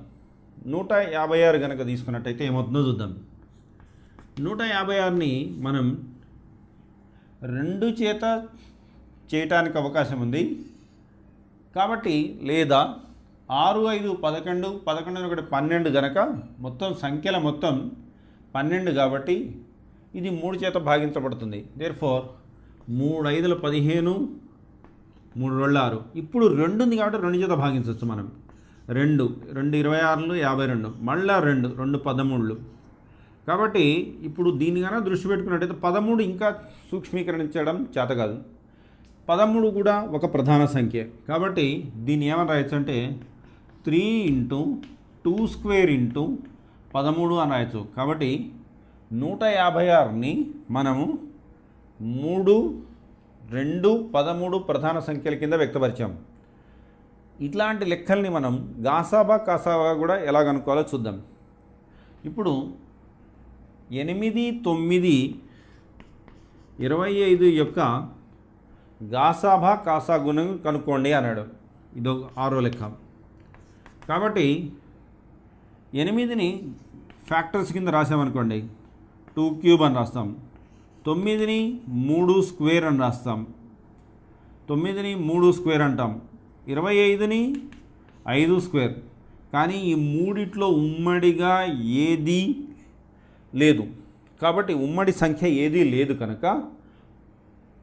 156 కనుక తీసుకున్నట్టయితే ఏమవుతుందో చూద్దాం. 156ని మనం 2 చేత చేయటానికి అవకాశం ఉంది, కాబట్టి లేదా 6 5 11, 11 1 12 కనుక మొత్తం సంఖ్యల మొత్తం 12 కాబట్టి ఇది 3 చేత భాగించబడుతుంది. దేర్ఫోర్ 3 5 15, 3 2 6. ఇప్పుడు 2 ఉంది కాబట్టి 2 చేత భాగించవచ్చు మనం. 2 2 26, 52, మళ్ళా 2 2 13. కాబట్టి ఇప్పుడు దీన్ని కన్నా దృష్టి పెట్టుకున్నట్టయితే 13 ఇంకా సూక్ష్మీకరించడం చేత కాదు. 13 కూడా ఒక ప్రధాన సంఖ్య, కాబట్టి దీన్ని ఏమని రాయొచ్చు అంటే 3 × 2² × 13 అని రాయొచ్చు. కాబట్టి 156ని మనము 3 2 13 ప్రధాన సంఖ్యల కింద వ్యక్తపరిచాం. ఇట్లాంటి లెక్కల్ని మనం గాసాబా కాసాబా కూడా ఎలా కనుక్కోవాలో చూద్దాం. ఇప్పుడు 8 9 25 యొక్క గాసాబా కాసా గుణం కనుక్కోండి అన్నాడు. ఇదో 6వ లెక్క. కాబట్టి 8ని ఫ్యాక్టర్స్ కింద రాసామనుకోండి, 2³ అని రాస్తాం. 9ని 3² అని రాస్తాం. 9ని 3² అంటాం. 25ని 5². కానీ ఈ మూడిట్లో ఉమ్మడిగా ఏదీ లేదు, కాబట్టి ఉమ్మడి సంఖ్య ఏదీ లేదు కనుక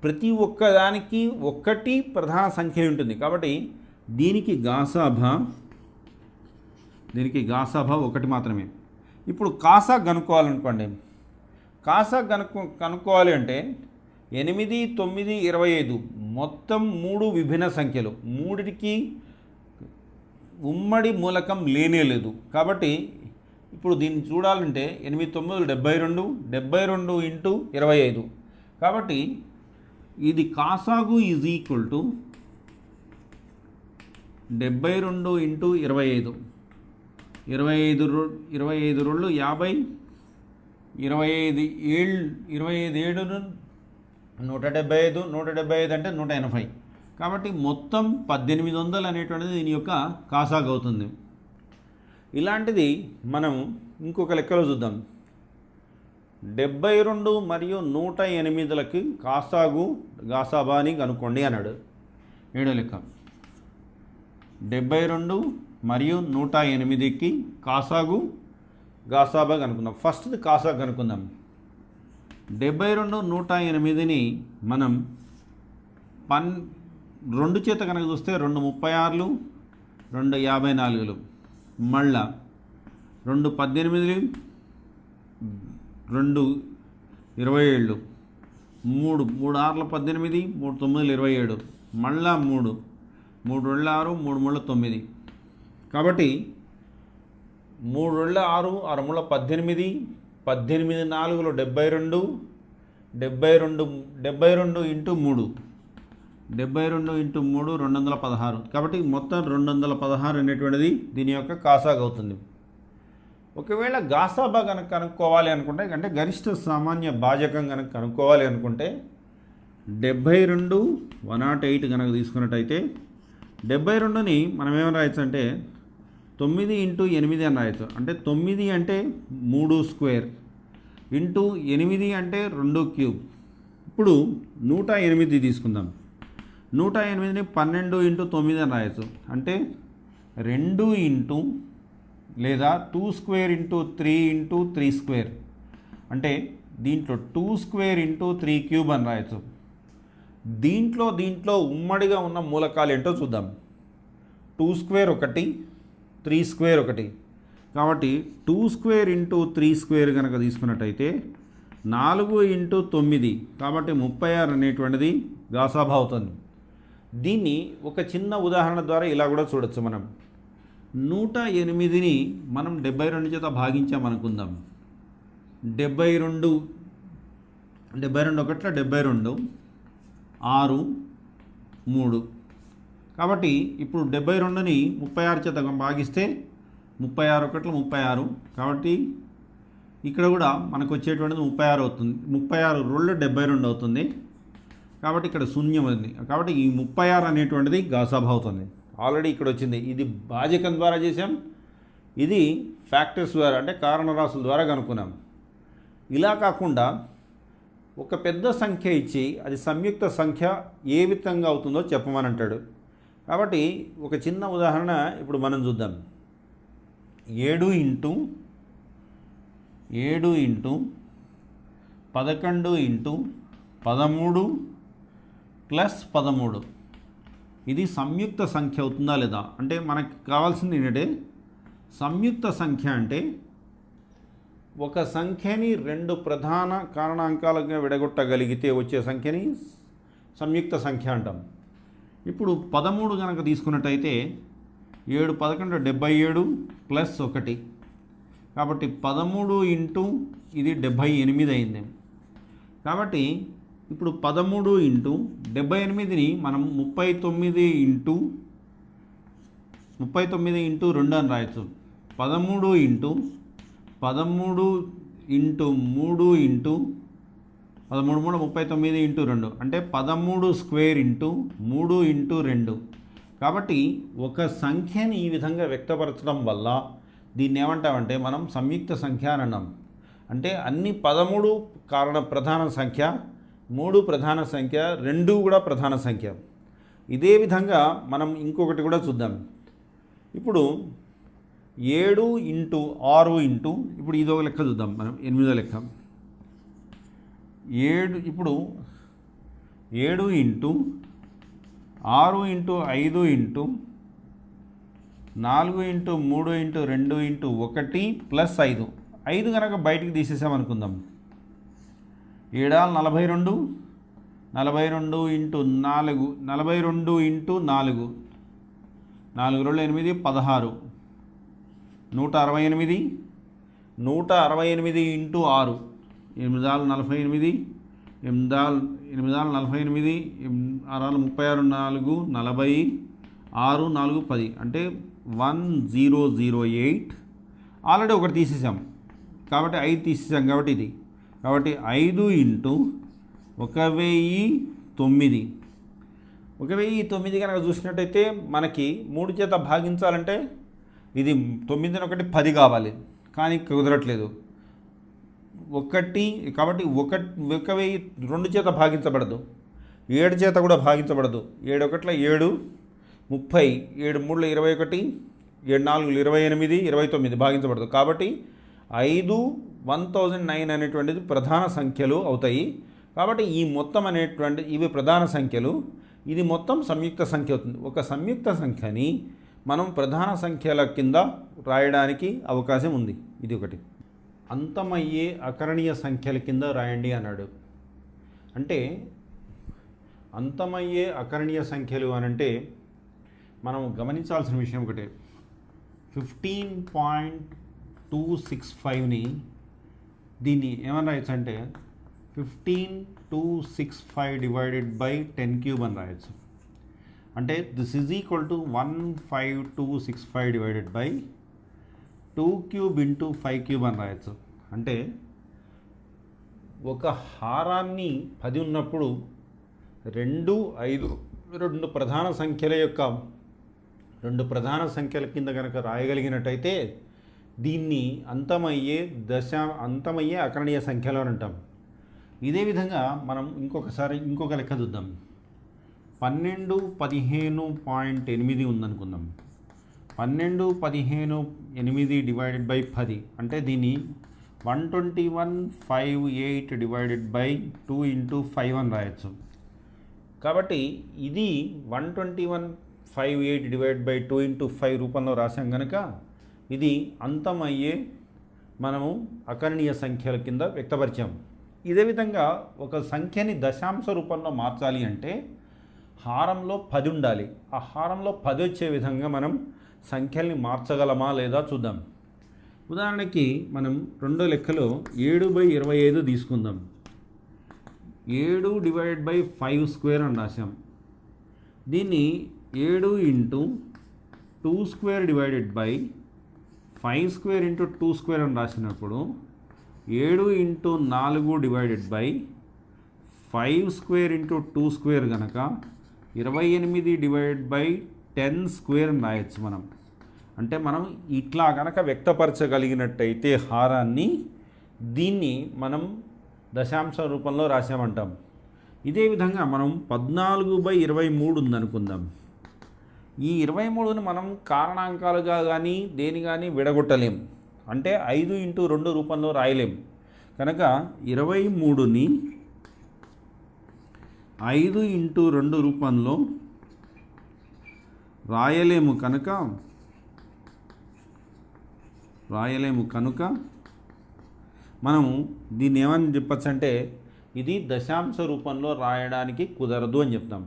ప్రతి ఒక్కదానికి ఒక్కటి ప్రధాన సంఖ్య ఉంటుంది. కాబట్టి దీనికి గాసాబా 1 మాత్రమే. ఇప్పుడు కాసా కనుక్కోవాలనుకోండి. కాసా కనుక్కోవాలి అంటే 8 9 25 మొత్తం 3 విభిన్న సంఖ్యలు, 3కి ఉమ్మడి మూలకం లేనే లేదు. కాబట్టి ఇప్పుడు దీన్ని చూడాలంటే 8 9 72, 72 × 25. కాబట్టి ఇది కాసాగు ఈజ్ ఈక్వల్ టు 72 × 25. 25 2 50, 25 7 175, 175 అంటే 180. కాబట్టి మొత్తం 1800 అనేటువంటిది దీని యొక్క కాసాగు అవుతుంది. ఇలాంటిది మనం ఇంకొక లెక్కలో చూద్దాం. 72 మరియు 108లకి గాసాబాని కనుక్కోండి అన్నాడు. ఏడో లెక్క 72 మరియు 108కి గాసాబా కనుక్కుందాం. ఫస్ట్ది కాసా కనుక్కుందాం. 72 108ని మనం 2 చేత కనుక చూస్తే 2 36లు, 2 54లు, మళ్ళా 2 18లు, 2 27లు, 3 6ల 18, 3 9లు 27, మళ్ళా 3 2 6, 3 3 9. కాబట్టి 3 2 6, 6 3 18, 18 4లు 72, 72 ఇంటూ 3, 72 ఇంటూ 3 216. కాబట్టి మొత్తం 216 అనేటువంటిది దీని యొక్క కాసాగా అవుతుంది. ఒకవేళ గాసాబా కనుక కనుక్కోవాలి అనుకుంటే, అంటే గరిష్ట సామాన్య భాజకం కనుక కనుక్కోవాలి అనుకుంటే 72 108 కనుక తీసుకున్నట్టయితే 72ని మనం ఏమని రాయొచ్చు అంటే 9 ఇంటూ 8 అని రాయొచ్చు. అంటే 9 అంటే 3 స్క్వేర్ ఇంటూ 8 అంటే 2 క్యూబ్. ఇప్పుడు 108 తీసుకుందాం. 108ని 12 ఇంటూ 9 అని రాయొచ్చు. అంటే 2 ఇంటూ లేదా 2 స్క్వేర్ ఇంటూ 3 ఇంటూ 3 స్క్వేర్. అంటే దీంట్లో 2 స్క్వేర్ ఇంటూ 3 క్యూబ్ అని రాయొచ్చు. దీంట్లో ఉమ్మడిగా ఉన్న మూలకాలు ఏంటో చూద్దాం. 2 స్క్వేర్ ఒకటి, 3 స్క్వేర్ ఒకటి. కాబట్టి 2 స్క్వేర్ ఇంటూ 3 స్క్వేర్ కనుక తీసుకున్నట్టయితే 4 ఇంటూ 9, కాబట్టి 36 అనేటువంటిది గాసాబా అవుతుంది. దీన్ని ఒక చిన్న ఉదాహరణ ద్వారా ఇలా కూడా చూడొచ్చు. మనం 108ని మనం 72 చేత భాగించామనుకుందాం. 72 ఒకట్ల 72, 6 3. కాబట్టి ఇప్పుడు 72ని 36 చేత భాగిస్తే 36 ఒకట్ల 36. కాబట్టి ఇక్కడ కూడా మనకు వచ్చేటువంటిది 36 అవుతుంది. 36 2 72 అవుతుంది. కాబట్టి ఇక్కడ శూన్యం ఉంది. కాబట్టి ఈ 36 అనేటువంటిది గాసాబా అవుతుంది. ఆల్రెడీ ఇక్కడ వచ్చింది. ఇది భాజకం ద్వారా చేసాం, ఇది ఫ్యాక్టర్స్ ద్వారా అంటే కారణరాశుల ద్వారా కనుక్కున్నాం. ఇలా కాకుండా ఒక పెద్ద సంఖ్య ఇచ్చి అది సంయుక్త సంఖ్య ఏ విధంగా అవుతుందో చెప్పమని అంటాడు. కాబట్టి ఒక చిన్న ఉదాహరణ ఇప్పుడు మనం చూద్దాం. 7 ఇంటూ 11 ఇంటూ 13 ప్లస్ 13. ఇది సంయుక్త సంఖ్య అవుతుందా లేదా అంటే మనకి కావాల్సింది ఏంటంటే సంయుక్త సంఖ్య అంటే ఒక సంఖ్యని 2 ప్రధాన కారణాంకాలుగా విడగొట్టగలిగితే వచ్చే సంఖ్యని సంయుక్త సంఖ్య అంటాం. ఇప్పుడు 13 కనుక తీసుకున్నట్టయితే 7 11 77 ప్లస్ 1. కాబట్టి 13 ఇంటూ ఇది 78 అయింది. కాబట్టి ఇప్పుడు 13 ఇంటూ 78ని మనం 39 ఇంటూ 2 అని రాయొచ్చు. 13 ఇంటూ 3 ఇంటూ 13 39 ఇంటూ 2 అంటే 13 స్క్వేర్ ఇంటూ 3 ఇంటూ 2. కాబట్టి ఒక సంఖ్యని ఈ విధంగా వ్యక్తపరచడం వల్ల దీన్ని ఏమంటామంటే మనం సంయుక్త సంఖ్య అని అన్నాం. అంటే అన్ని 13 ప్రధాన సంఖ్య, 3 ప్రధాన సంఖ్య, 2 కూడా ప్రధాన సంఖ్య. ఇదే విధంగా మనం ఇంకొకటి కూడా చూద్దాం. ఇప్పుడు 7 ఇంటూ 6 ఇంటూ ఇప్పుడు ఇదొక లెక్క చూద్దాం. మనం 8వ లెక్క 7 ఇప్పుడు 7 into 6 into 5 into 4 into 3 into 2 into 1 plus 5. 5 కనుక బయటికి తీసేసామనుకుందాం. 7 42, 42 ఇంటూ 4, 42 ఇంటూ 4, 4 2 8 16, 168, 168 ఇంటూ 6, 8 48, 8 48, 6 36, 4 40, 6 4 10 అంటే 1008. ఆల్రెడీ ఒకటి తీసేసాం కాబట్టి 5 తీసేసాం కాబట్టి ఇది. కాబట్టి 5 ఇంటూ 1009. 1009 కనుక చూసినట్టయితే మనకి 3 చేత భాగించాలంటే ఇది 9 1 10 కావాలి, కానీ కుదరట్లేదు. కాబట్టి 2 చేత భాగించబడదు, 7 చేత కూడా భాగించబడదు. 7 1 7 30, 7 3 21, 7 4 28, 29 భాగించబడదు. కాబట్టి 5 1009 అనేటువంటిది ప్రధాన సంఖ్యలు అవుతాయి. కాబట్టి ఈ మొత్తం అనేటువంటి ఇవి ప్రధాన సంఖ్యలు, ఇది మొత్తం సంయుక్త సంఖ్య అవుతుంది. ఒక సంయుక్త సంఖ్యని మనం ప్రధాన సంఖ్యల కింద రాయడానికి అవకాశం ఉంది. ఇది ఒకటి. అంతమయ్యే అకరణీయ సంఖ్యల కింద రాయండి అన్నాడు. అంటే అంతమయ్యే అకరణీయ సంఖ్యలు అనంటే మనం గమనించాల్సిన విషయం ఒకటే. 15.265ని దీన్ని ఏమని రాయొచ్చు అంటే 15265 డివైడెడ్ బై 10³ అని రాయొచ్చు. అంటే this is equal to 15265 divided by 2³ into 5³ అని రాయొచ్చు. అంటే ఒక హారాన్ని 10 ఉన్నప్పుడు 2 5 రెండు ప్రధాన సంఖ్యల కింద కనుక రాయగలిగినట్టయితే దీన్ని అంతమయ్యే అకరణీయ సంఖ్యలు అని అంటాం. ఇదే విధంగా మనం ఇంకొక లెక్క చూద్దాం. 12 15.8 ఉందనుకుందాం. 12 15 8 డివైడెడ్ బై 10 అంటే దీన్ని 12158 డివైడెడ్ బై 2 ఇంటూ 5 అని రాయొచ్చు. కాబట్టి ఇది 12158 డివైడెడ్ బై 2 ఇంటూ 5 రూపంలో రాసాం కనుక ఇది అంతమయ్యే మనము అకరణీయ సంఖ్యల కింద వ్యక్తపరిచాం. ఇదే విధంగా ఒక సంఖ్యని దశాంశ రూపంలో మార్చాలి అంటే హారంలో 10 ఉండాలి. ఆ హారంలో 10 వచ్చే విధంగా మనం సంఖ్యల్ని మార్చగలమా లేదా చూద్దాం. ఉదాహరణకి మనం రెండో లెక్కలో 7/25 తీసుకుందాం. 7 డివైడెడ్ బై 5 స్క్వేర్ అని రాశాం. దీన్ని 7 into 2 square divided by 5 square into 2 square అని రాసినప్పుడు 7 into 4 divided by 5 square into 2 square కనుక 28 డివైడెడ్ బై 10 స్క్వేర్ అని రాయొచ్చు మనం. అంటే మనం ఇట్లా కనుక వ్యక్తపరచగలిగినట్టయితే హారాన్ని దీన్ని మనం దశాంశ రూపంలో రాసామంటాం. ఇదే విధంగా మనం 14/23 ఉందనుకుందాం. ఈ 23ని మనం కారణాంకాలుగా కానీ దేని కానీ విడగొట్టలేం. అంటే 5 ఇంటూ 2 రూపంలో రాయలేం. కనుక 23ని 5 ఇంటూ 2 రూపంలో రాయలేము కనుక మనము దీన్ని ఏమని చెప్పచ్చు అంటే ఇది దశాంశ రూపంలో రాయడానికి కుదరదు అని చెప్తాం.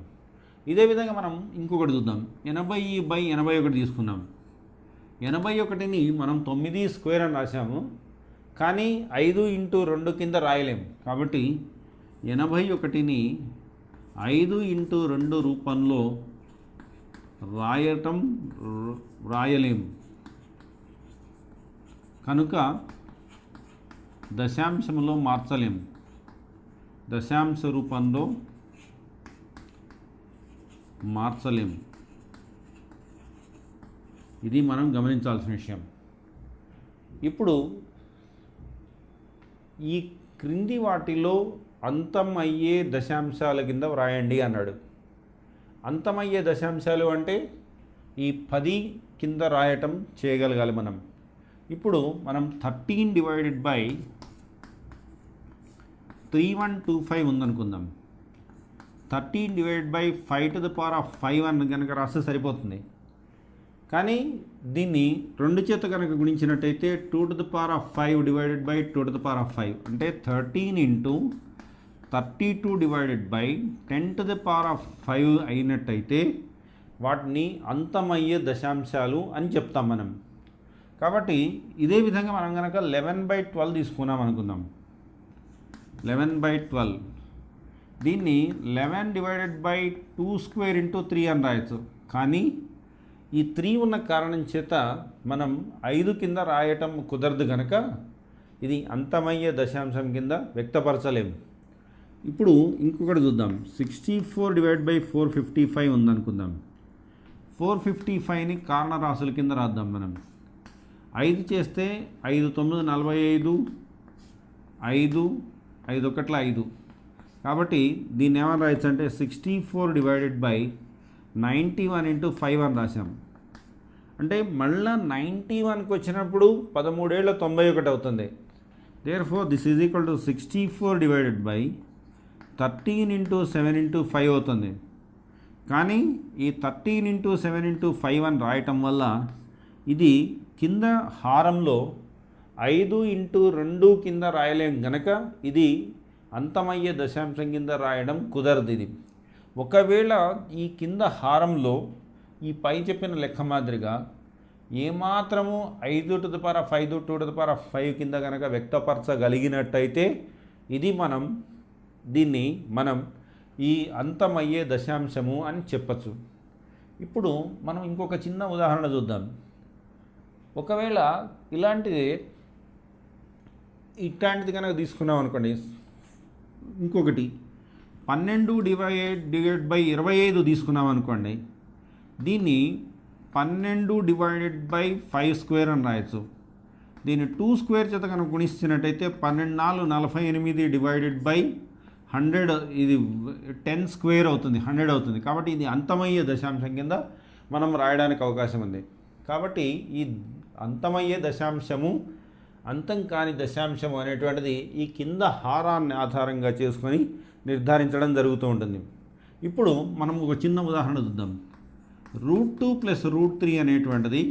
ఇదే విధంగా మనం ఇంకొకటి చూద్దాం. 80/81 తీసుకున్నాం. 81ని మనం 9 స్క్వేర్ అని రాసాము, కానీ 5 ఇంటూ 2 కింద రాయలేం. కాబట్టి 81ని 5 ఇంటూ 2 రూపంలో రాయలేము కనుక దశాంశంలో మార్చలేం. దశాంశ రూపంలో మార్చలేం. ఇది మనం గమనించాల్సిన విషయం. ఇప్పుడు ఈ క్రింది వాటిలో అంతం అయ్యే దశాంశాల కింద వ్రాయండి అన్నాడు. అంతమయ్యే దశాంశాలు అంటే ఈ 10 కింద రాయటం చేయగలగాలి మనం. ఇప్పుడు మనం 13 డివైడెడ్ బై 3125 ఉందనుకుందాం. 13 డివైడెడ్ బై 5 అని కనుక రాస్తే సరిపోతుంది. కానీ దీన్ని 2 చేత కనుక గుణించినట్టయితే 2⁵ డివైడెడ్ బై 2⁵. అంటే 13 ఇంటూ 32 డివైడెడ్ బై 10⁵ అయినట్టయితే వాటిని అంతమయ్యే దశాంశాలు అని చెప్తాం మనం. కాబట్టి ఇదే విధంగా మనం కనుక 11/12 తీసుకున్నాం అనుకుందాం. 11/12 దీన్ని 11 డివైడెడ్ బై 2 స్క్వేర్ ఇంటూ 3 అని రాయొచ్చు. కానీ ఈ 3 ఉన్న కారణం చేత మనం 5 కింద రాయటం కుదరదు కనుక ఇది అంతమయ్యే దశాంశం కింద వ్యక్తపరచలేము. ఇప్పుడు ఇంకొకటి చూద్దాం. 64 డివైడ్ బై 455 ఉందనుకుందాం. 455ని కారణ రాశుల కింద రాద్దాం మనం. 5 చేస్తే 5 9 45, 5 5 1 5. కాబట్టి దీన్ని ఏమని రాయొచ్చు అంటే 64 డివైడెడ్ బై 91 ఇంటూ 5 అని రాసాం. అంటే మళ్ళీ 91కి వచ్చినప్పుడు 13 91 అవుతుంది. Therefore this is equal to 64 divided by 13 into 7 into 5 అవుతుంది. కానీ ఈ 13 ఇంటూ 7 ఇంటూ 5 అని రాయటం వల్ల ఇది కింద హారంలో 5 ఇంటూ 2 కింద రాయలేం గనక ఇది అంతమయ్యే దశాంశం కింద రాయడం కుదరదు. ఇది ఒకవేళ ఈ కింద హారంలో ఈ పై చెప్పిన లెక్క మాదిరిగా ఏమాత్రము 5 to the power of 5 2 to the power of 5 కింద కనుక వ్యక్తపరచగలిగినట్టయితే ఇది దీన్ని మనం ఈ అంతమయ్యే దశాంశము అని చెప్పచ్చు. ఇప్పుడు మనం ఇంకొక చిన్న ఉదాహరణ చూద్దాం. ఒకవేళ ఇట్లాంటిది కనుక తీసుకున్నాం అనుకోండి, ఇంకొకటి 12 డివైడెడ్ బై 25 తీసుకున్నాం అనుకోండి, దీన్ని 12 డివైడెడ్ బై 5 స్క్వేర్ అని రాయొచ్చు. దీన్ని 2 స్క్వేర్ చేత కనుక గుణిస్తున్నట్టయితే 12 4 48 డివైడెడ్ బై 100, ఇది 10 స్క్వేర్ అవుతుంది, 100 అవుతుంది. కాబట్టి ఇది అంతమయ్యే దశాంశం కింద మనం రాయడానికి అవకాశం ఉంది. కాబట్టి ఈ అంతమయ్యే దశాంశము, అంతం కాని దశాంశము అనేటువంటిది ఈ కింద హారాన్ని ఆధారంగా చేసుకొని నిర్ధారించడం జరుగుతూ ఉంటుంది. ఇప్పుడు మనం ఒక చిన్న ఉదాహరణ చూద్దాం. √2 + √3 అనేటువంటిది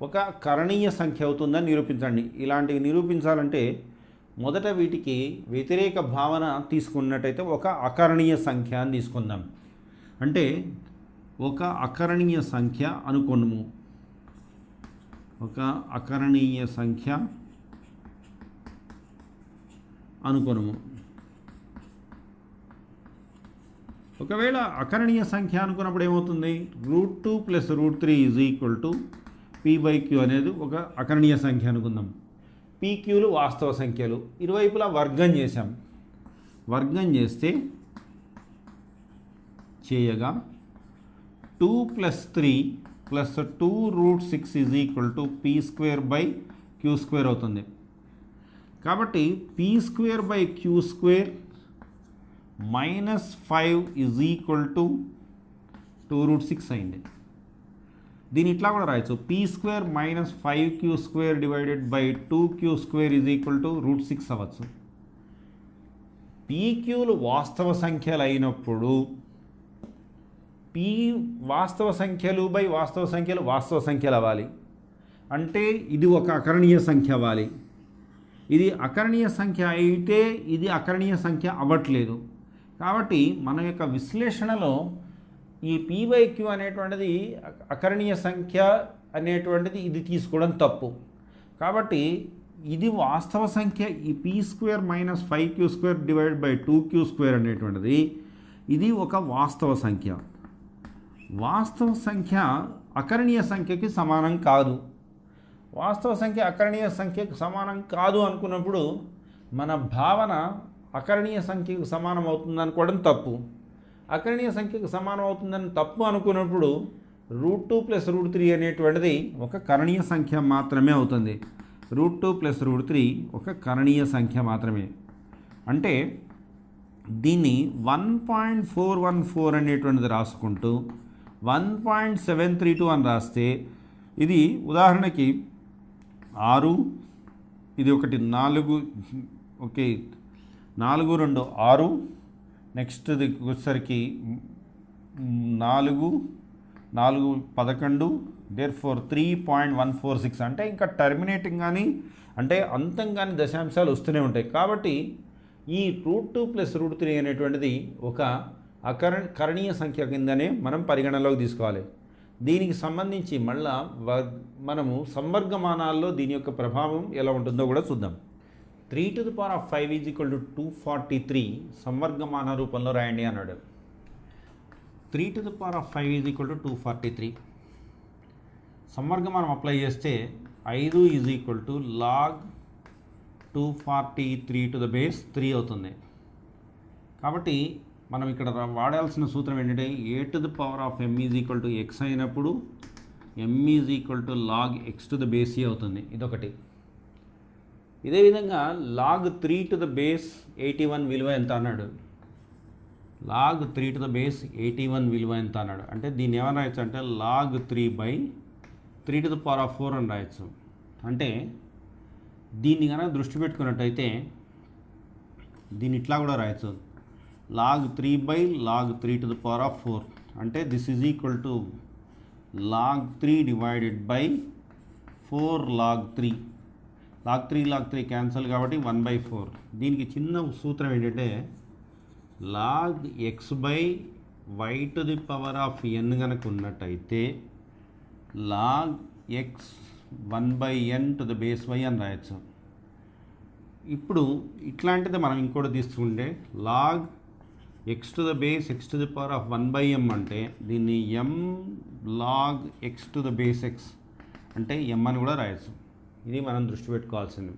ఒక కరణీయ సంఖ్య అవుతుందని నిరూపించండి. ఇలాంటివి నిరూపించాలంటే మొదట వీటికి వ్యతిరేక భావన తీసుకున్నట్టయితే ఒక అకరణీయ సంఖ్య అని తీసుకుందాం. అంటే ఒక అకరణీయ సంఖ్య అనుకున్నాము. ఒక అకరణీయ సంఖ్య అనుకున్నాము. ఒకవేళ అకరణీయ సంఖ్య అనుకున్నప్పుడు ఏమవుతుంది? √2 + √3 = p/q అనేది ఒక అకరణీయ సంఖ్య అనుకుందాం. pqలు వాస్తవ సంఖ్యలు, ఇరువైపులా వర్గం చేశాం. వర్గం చేయగా 2 + 3 + 2√6 = p²/q² అవుతుంది. కాబట్టి p²/q² -5 = 2√6 అయింది. దీని ఇట్లా కూడా రాయొచ్చు, p² - 5q² divided by 2q² √6 అవ్వచ్చు. pqలు వాస్తవ సంఖ్యలు అయినప్పుడు p వాస్తవ సంఖ్యలు బై వాస్తవ సంఖ్యలు అవ్వాలి. అంటే ఇది ఒక అకరణీయ సంఖ్య అవ్వాలి. ఇది అకరణీయ సంఖ్య అయితే ఇది అకరణీయ సంఖ్య అవ్వట్లేదు. కాబట్టి మన యొక్క విశ్లేషణలో ఈ p/q అనేటువంటిది అకరణీయ సంఖ్య అనేటువంటిది ఇది తీసుకోవడం తప్పు. కాబట్టి ఇది వాస్తవ సంఖ్య, ఈ p² - 5q² divided by 2q² అనేటువంటిది ఇది ఒక వాస్తవ సంఖ్య. వాస్తవ సంఖ్య అకరణీయ సంఖ్యకి సమానం కాదు. వాస్తవ సంఖ్య అకరణీయ సంఖ్యకు సమానం కాదు అనుకున్నప్పుడు మన భావన అకరణీయ సంఖ్యకు సమానం అవుతుంది అనుకోవడం తప్పు. అకరణీయ సంఖ్యకు సమానం అవుతుందని తప్పు అనుకున్నప్పుడు √2 + √3 అనేటువంటిది ఒక కరణీయ సంఖ్య మాత్రమే అవుతుంది. √2 + √3 ఒక కరణీయ సంఖ్య మాత్రమే. అంటే దీన్ని 1.414 అనేటువంటిది రాసుకుంటూ 1.732 అని రాస్తే ఇది ఉదాహరణకి 6, ఇది ఒకటి 4, ఓకే 4 2 6, నెక్స్ట్ ఇది వచ్చేసరికి 4 4 11, దేర్ఫోర్ 3.146. అంటే ఇంకా టర్మినేటింగ్ కానీ అంటే అంతం కానీ దశాంశాలు వస్తూనే ఉంటాయి. కాబట్టి ఈ √2 + √3 అనేటువంటిది ఒక కరణీయ సంఖ్య కిందనే మనం పరిగణలోకి తీసుకోవాలి. దీనికి సంబంధించి మళ్ళా మనము సంవర్గమానాల్లో దీని యొక్క ప్రభావం ఎలా ఉంటుందో కూడా చూద్దాం. 3 to the power of 5 = 243 సంవర్గమాన రూపంలో రాయండి అన్నాడు. 3 to the power of 5 = 243 సంవర్గమానం apply చేస్తే 5 = log 243 to the base 3 అవుతుంది. కాబట్టి మనం ఇక్కడ వాడాల్సిన సూత్రం ఏంటంటే a to the power of m = x అయినప్పుడు m is equal to log X to the base e అవుతుంది. ఇదొకటి. ఇదే విధంగా లాగ్ 3 టు ద బేస్ 81 విలువ ఎంత అన్నాడు. లాగ్ 3 టు ద బేస్ 81 విలువ ఎంత అన్నాడు. అంటే దీన్ని ఏమని రాయొచ్చు అంటే log 3/3 to the power of 4 అని రాయొచ్చు. అంటే దీన్ని కనుక దృష్టి పెట్టుకున్నట్టయితే దీన్ని ఇట్లా కూడా రాయొచ్చు, log log 3 to the power of 4. అంటే this is equal to log 3 divided by 4 log 3. Log 3 cancel కాబట్టి 1/4. దీనికి చిన్న సూత్రం ఏంటంటే log X by Y to the power of N కనుక ఉన్నట్టయితే log X 1/n to the base Y అని రాయొచ్చు. ఇప్పుడు ఇట్లాంటిది మనం ఇంకోటి తీసుకుంటే log X to the base X to the power of 1/m అంటే దీన్ని m log X to the base x అంటే m అని కూడా రాయొచ్చు. ఇది మనం దృష్టి పెట్టుకోవాల్సింది.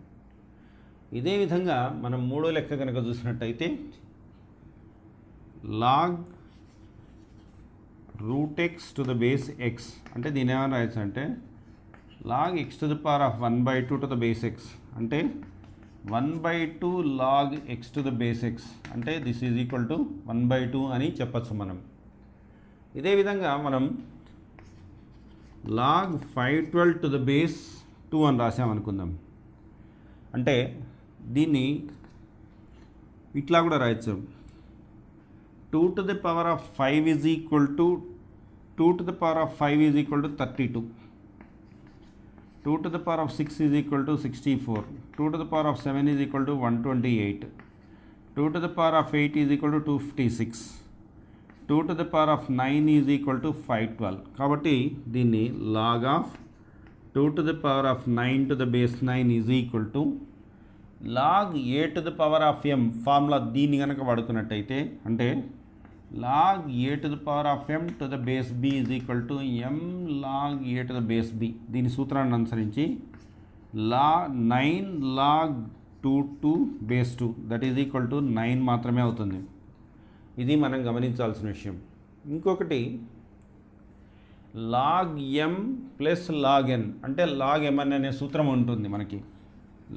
ఇదే విధంగా మనం మూడో లెక్క కనుక చూసినట్టయితే log root x to the base x అంటే దీని ఏమైనా రాయొచ్చు అంటే log X to the power of 1/2 to the base x అంటే 1/2 log X to the base x అంటే దిస్ ఈజ్ ఈక్వల్ టు 1/2 అని చెప్పచ్చు మనం. ఇదే విధంగా మనం లాగ్ 512 టు ద బేస్ 2 అని రాసామనుకుందాం. అంటే దీన్ని ఇట్లా కూడా రాయొచ్చు, 2 to the power of 5 is equal to 2 to the power of 5 is equal to 32, 2 to the power of 6 is equal to 64, 2 to the power of 7 is equal to 128, 2 to the power of 8 is equal to 256, 2 to the power of 9 is equal to 512. కాబట్టి దీన్ని log of 2 to the power of 9 to the base 9 is equal to log A to the power of m formula దీన్ని కనుక వాడుకున్నట్టయితే అంటే log A to the power of m to the base b is equal to m log A to the base b. దీని సూత్రాన్ని అనుసరించి 9 log 2 to base 2 that is equal to 9 మాత్రమే అవుతుంది. ఇది మనం గమనించాల్సిన విషయం. ఇంకొకటి log m plus log n అంటే లాగ్ m అనే సూత్రం ఉంటుంది మనకి.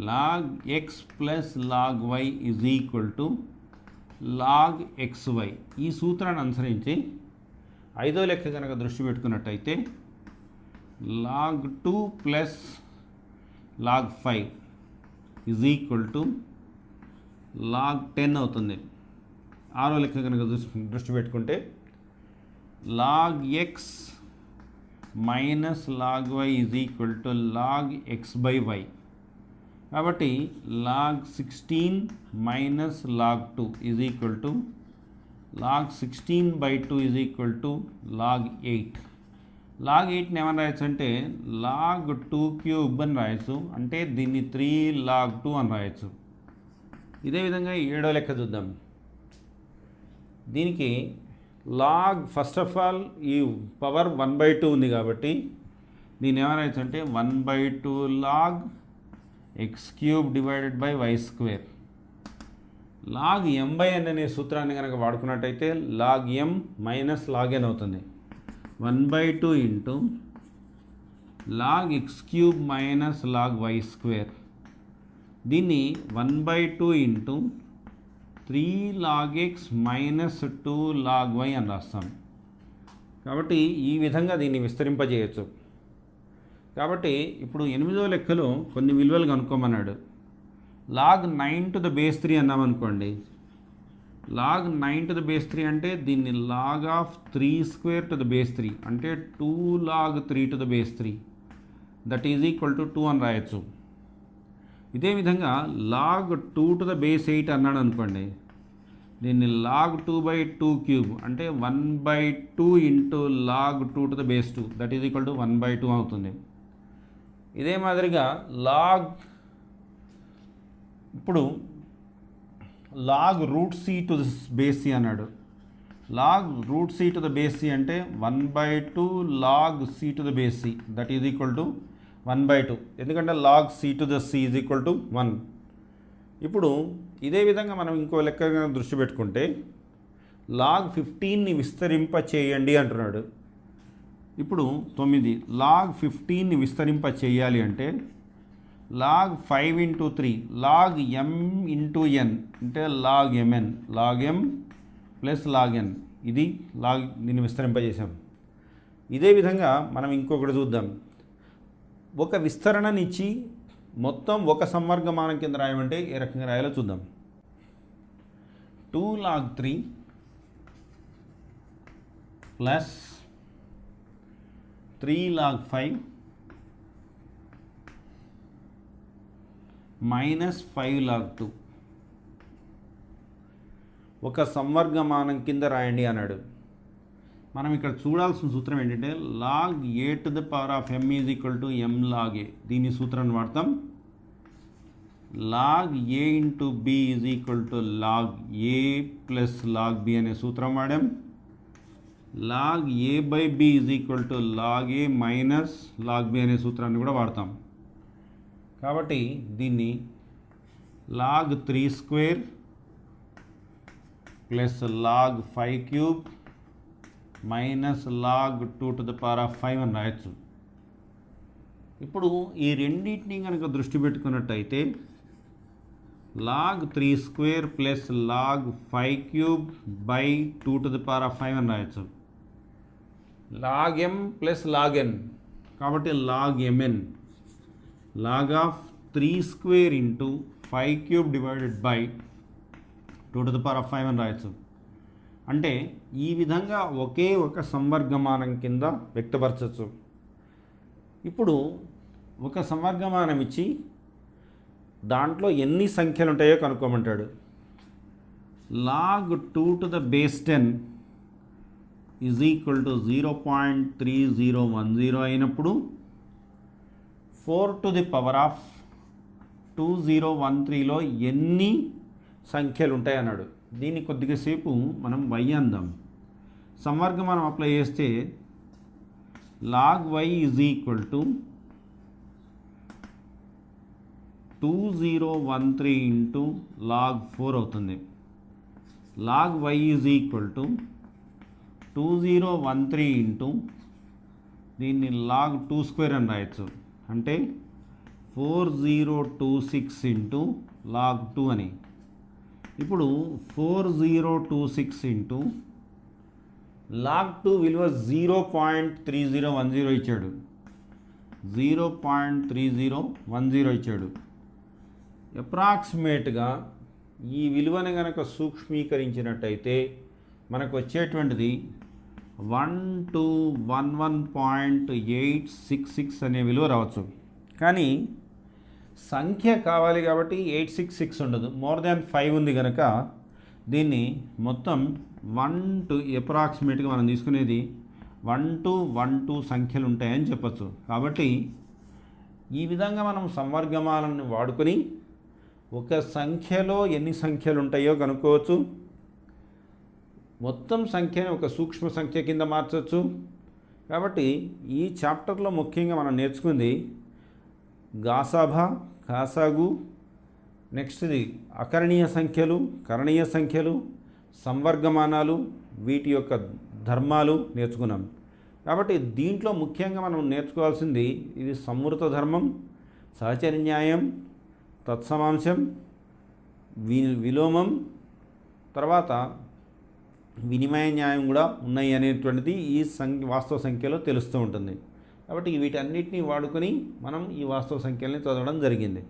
Log X plus log Y is equal to log X Y. ఈ సూత్రాన్ని అనుసరించి ఐదో లెక్క కనుక దృష్టి పెట్టుకున్నట్టయితే log 2 plus log 5 is equal to log 10 అవుతుంది. ఆరో లెక్క కనుక దృష్టి పెట్టుకుంటే log X minus log Y is equal to log X by Y. కాబట్టి log 16 minus log 2 is equal to log 16/2 is equal to log 8. Log 8ని ఏమని రాయొచ్చు అంటే లాగ్ 2 క్యూబ్ అని రాయొచ్చు. అంటే దీన్ని 3 లాగ్ 2 అని రాయొచ్చు. ఇదే విధంగా ఏడో లెక్క చూద్దాం. దీనికి లాగ్ ఫస్ట్ ఆఫ్ ఆల్ ఈ పవర్ 1/2 ఉంది కాబట్టి దీన్ని ఏమని రాయొచ్చు అంటే 1/2 log X cube divided by Y square. Log m/n అనే సూత్రాన్ని కనుక వాడుకున్నట్టయితే log m minus log n అవుతుంది. 1/2 into log X cube minus log Y square. దీన్ని 1/2 into 3 log X minus 2 log Y అని రాస్తాం. కాబట్టి ఈ విధంగా దీన్ని విస్తరింపజేయచ్చు. కాబట్టి ఇప్పుడు 8వ లెక్కలో కొన్ని విలువలు కనుక్కోమన్నాడు. లాగ్ 9 టు ద బేస్ 3 అన్నామనుకోండి. లాగ్ 9 టు ద బేస్ 3 అంటే దీన్ని log of 3 square to the base 3 అంటే 2 log 3 to the base 3 that is equal to 2 అని రాయొచ్చు. ఇదే విధంగా లాగ్ 2 టు ద బేస్ 8 అన్నాడు అనుకోండి. దీన్ని లాగ్ 2/2 క్యూబ్ అంటే 1/2 into log 2 to the base 2 that is equal to 1/2 అవుతుంది. ఇదే మాదిరిగా ఇప్పుడు log root C to the base C అన్నాడు. Log root C to the base C అంటే 1/2 log C to the base C that is equal to 1/2. ఎందుకంటే log C to the C is equal to 1. ఇప్పుడు ఇదే విధంగా మనం ఇంకో లెక్క దృష్టి పెట్టుకుంటే లాగ్ 15ని విస్తరింప చేయండి అంటున్నాడు. ఇప్పుడు 9 లాగ్ 15ని విస్తరింప చేయాలి అంటే log 5 into 3 log m into n అంటే log mn log m plus log n ఇది లాగ్ దీన్ని విస్తరింపజేసాం. ఇదే విధంగా మనం ఇంకొకటి చూద్దాం. ఒక విస్తరణనిచ్చి మొత్తం ఒక సంవర్గమానం కింద రాయమంటే ఏ రకంగా రాయాలో చూద్దాం. 2 log 3 plus 3 log 5 minus 5 log 2 ఒక సంవర్గమానం కింద రాయండి అన్నాడు. మనం ఇక్కడ చూడాల్సిన సూత్రం ఏంటంటే log A to the power of m is equal to m log A. దీని సూత్రాన్ని వాడతాం. Log A into B is equal to log A plus log B అనే సూత్రం వాడాం. Log A by B is equal to log A minus log B అనే సూత్రాన్ని కూడా వాడతాం. కాబట్టి దీన్ని log 3 square plus log 5 cube minus log 2 to the power of 5 అని రాయొచ్చు. ఇప్పుడు ఈ రెండింటిని కనుక దృష్టి పెట్టుకున్నట్టయితే log 3 square plus log 5 cube by 2 to the power of 5 అని రాయొచ్చు. Log m plus log n కాబట్టి log mn log of 3 square into 5 cube divided by 2 to the power of 5 అని రాయొచ్చు. అంటే ఈ విధంగా ఒకే ఒక సంవర్గమానం కింద వ్యక్తపరచవచ్చు. ఇప్పుడు ఒక సంవర్గమానం ఇచ్చి దాంట్లో ఎన్ని సంఖ్యలు ఉంటాయో కనుక్కోమంటాడు. Log 2 to the base 10 is equal to 0.3010 అయినప్పుడు 4 టు ది పవర్ ఆఫ్ 2013లో ఎన్ని సంఖ్యలు ఉంటాయి అన్నాడు. దీన్ని కొద్దిగా సేపు మనం y అందాం. సంవర్గమానం అప్లై చేస్తే log y is equal to 2013 into log 4 అవుతుంది. Log y is equal to 2013 into దీన్ని లాగ్ 2 స్క్వేర్ అని రాయొచ్చు. అంటే 4026 ఇంటూ లాగ్ 2 అని. ఇప్పుడు 4026 ఇంటూ లాగ్ 2 విలువ 0.3010 ఇచ్చాడు. 0.3010 ఇచ్చాడు. అప్రాక్సిమేట్గా ఈ విలువను కనుక సూక్ష్మీకరించినట్టయితే మనకు వచ్చేటువంటిది 1211.866 అనే విలువ రావచ్చు. కానీ సంఖ్య కావాలి కాబట్టి 866 ఉండదు, మోర్ దాన్ 5 ఉంది కనుక దీన్ని మొత్తం 1 to అప్రాక్సిమేట్గా మనం తీసుకునేది 1 to 12 సంఖ్యలు ఉంటాయని చెప్పచ్చు. కాబట్టి ఈ విధంగా మనం సంవర్గమాలను వాడుకొని ఒక సంఖ్యలో ఎన్ని సంఖ్యలు ఉంటాయో కనుక్కోవచ్చు. మొత్తం సంఖ్యని ఒక సూక్ష్మ సంఖ్య కింద మార్చవచ్చు. కాబట్టి ఈ చాప్టర్లో ముఖ్యంగా మనం నేర్చుకుంది గాసాభా, కాసాగు, నెక్స్ట్ది అకరణీయ సంఖ్యలు, కరణీయ సంఖ్యలు, సంవర్గమానాలు, వీటి యొక్క ధర్మాలు నేర్చుకున్నాం. కాబట్టి దీంట్లో ముఖ్యంగా మనం నేర్చుకోవాల్సింది ఇది సంవృత ధర్మం, సహచర న్యాయం, తత్సమాంశం, విలోమం, తర్వాత వినిమయ న్యాయం కూడా ఉన్నాయి అనేటువంటిది ఈ వాస్తవ సంఖ్యలో తెలుస్తూ ఉంటుంది. కాబట్టి వీటన్నిటిని వాడుకొని మనం ఈ వాస్తవ సంఖ్యల్ని చదవడం జరిగింది.